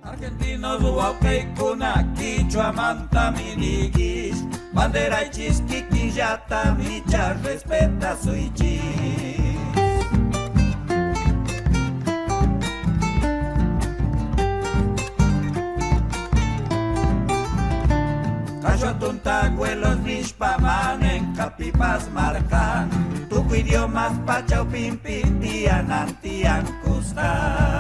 Argentinos huauquei kuna quichua manta minigis, bandera y chisquiquillata micha respeta suichi. Cayo tuntaguelos nishpaman en capipas marcan, tu idiomas pachau pimpin tianan tian kustan.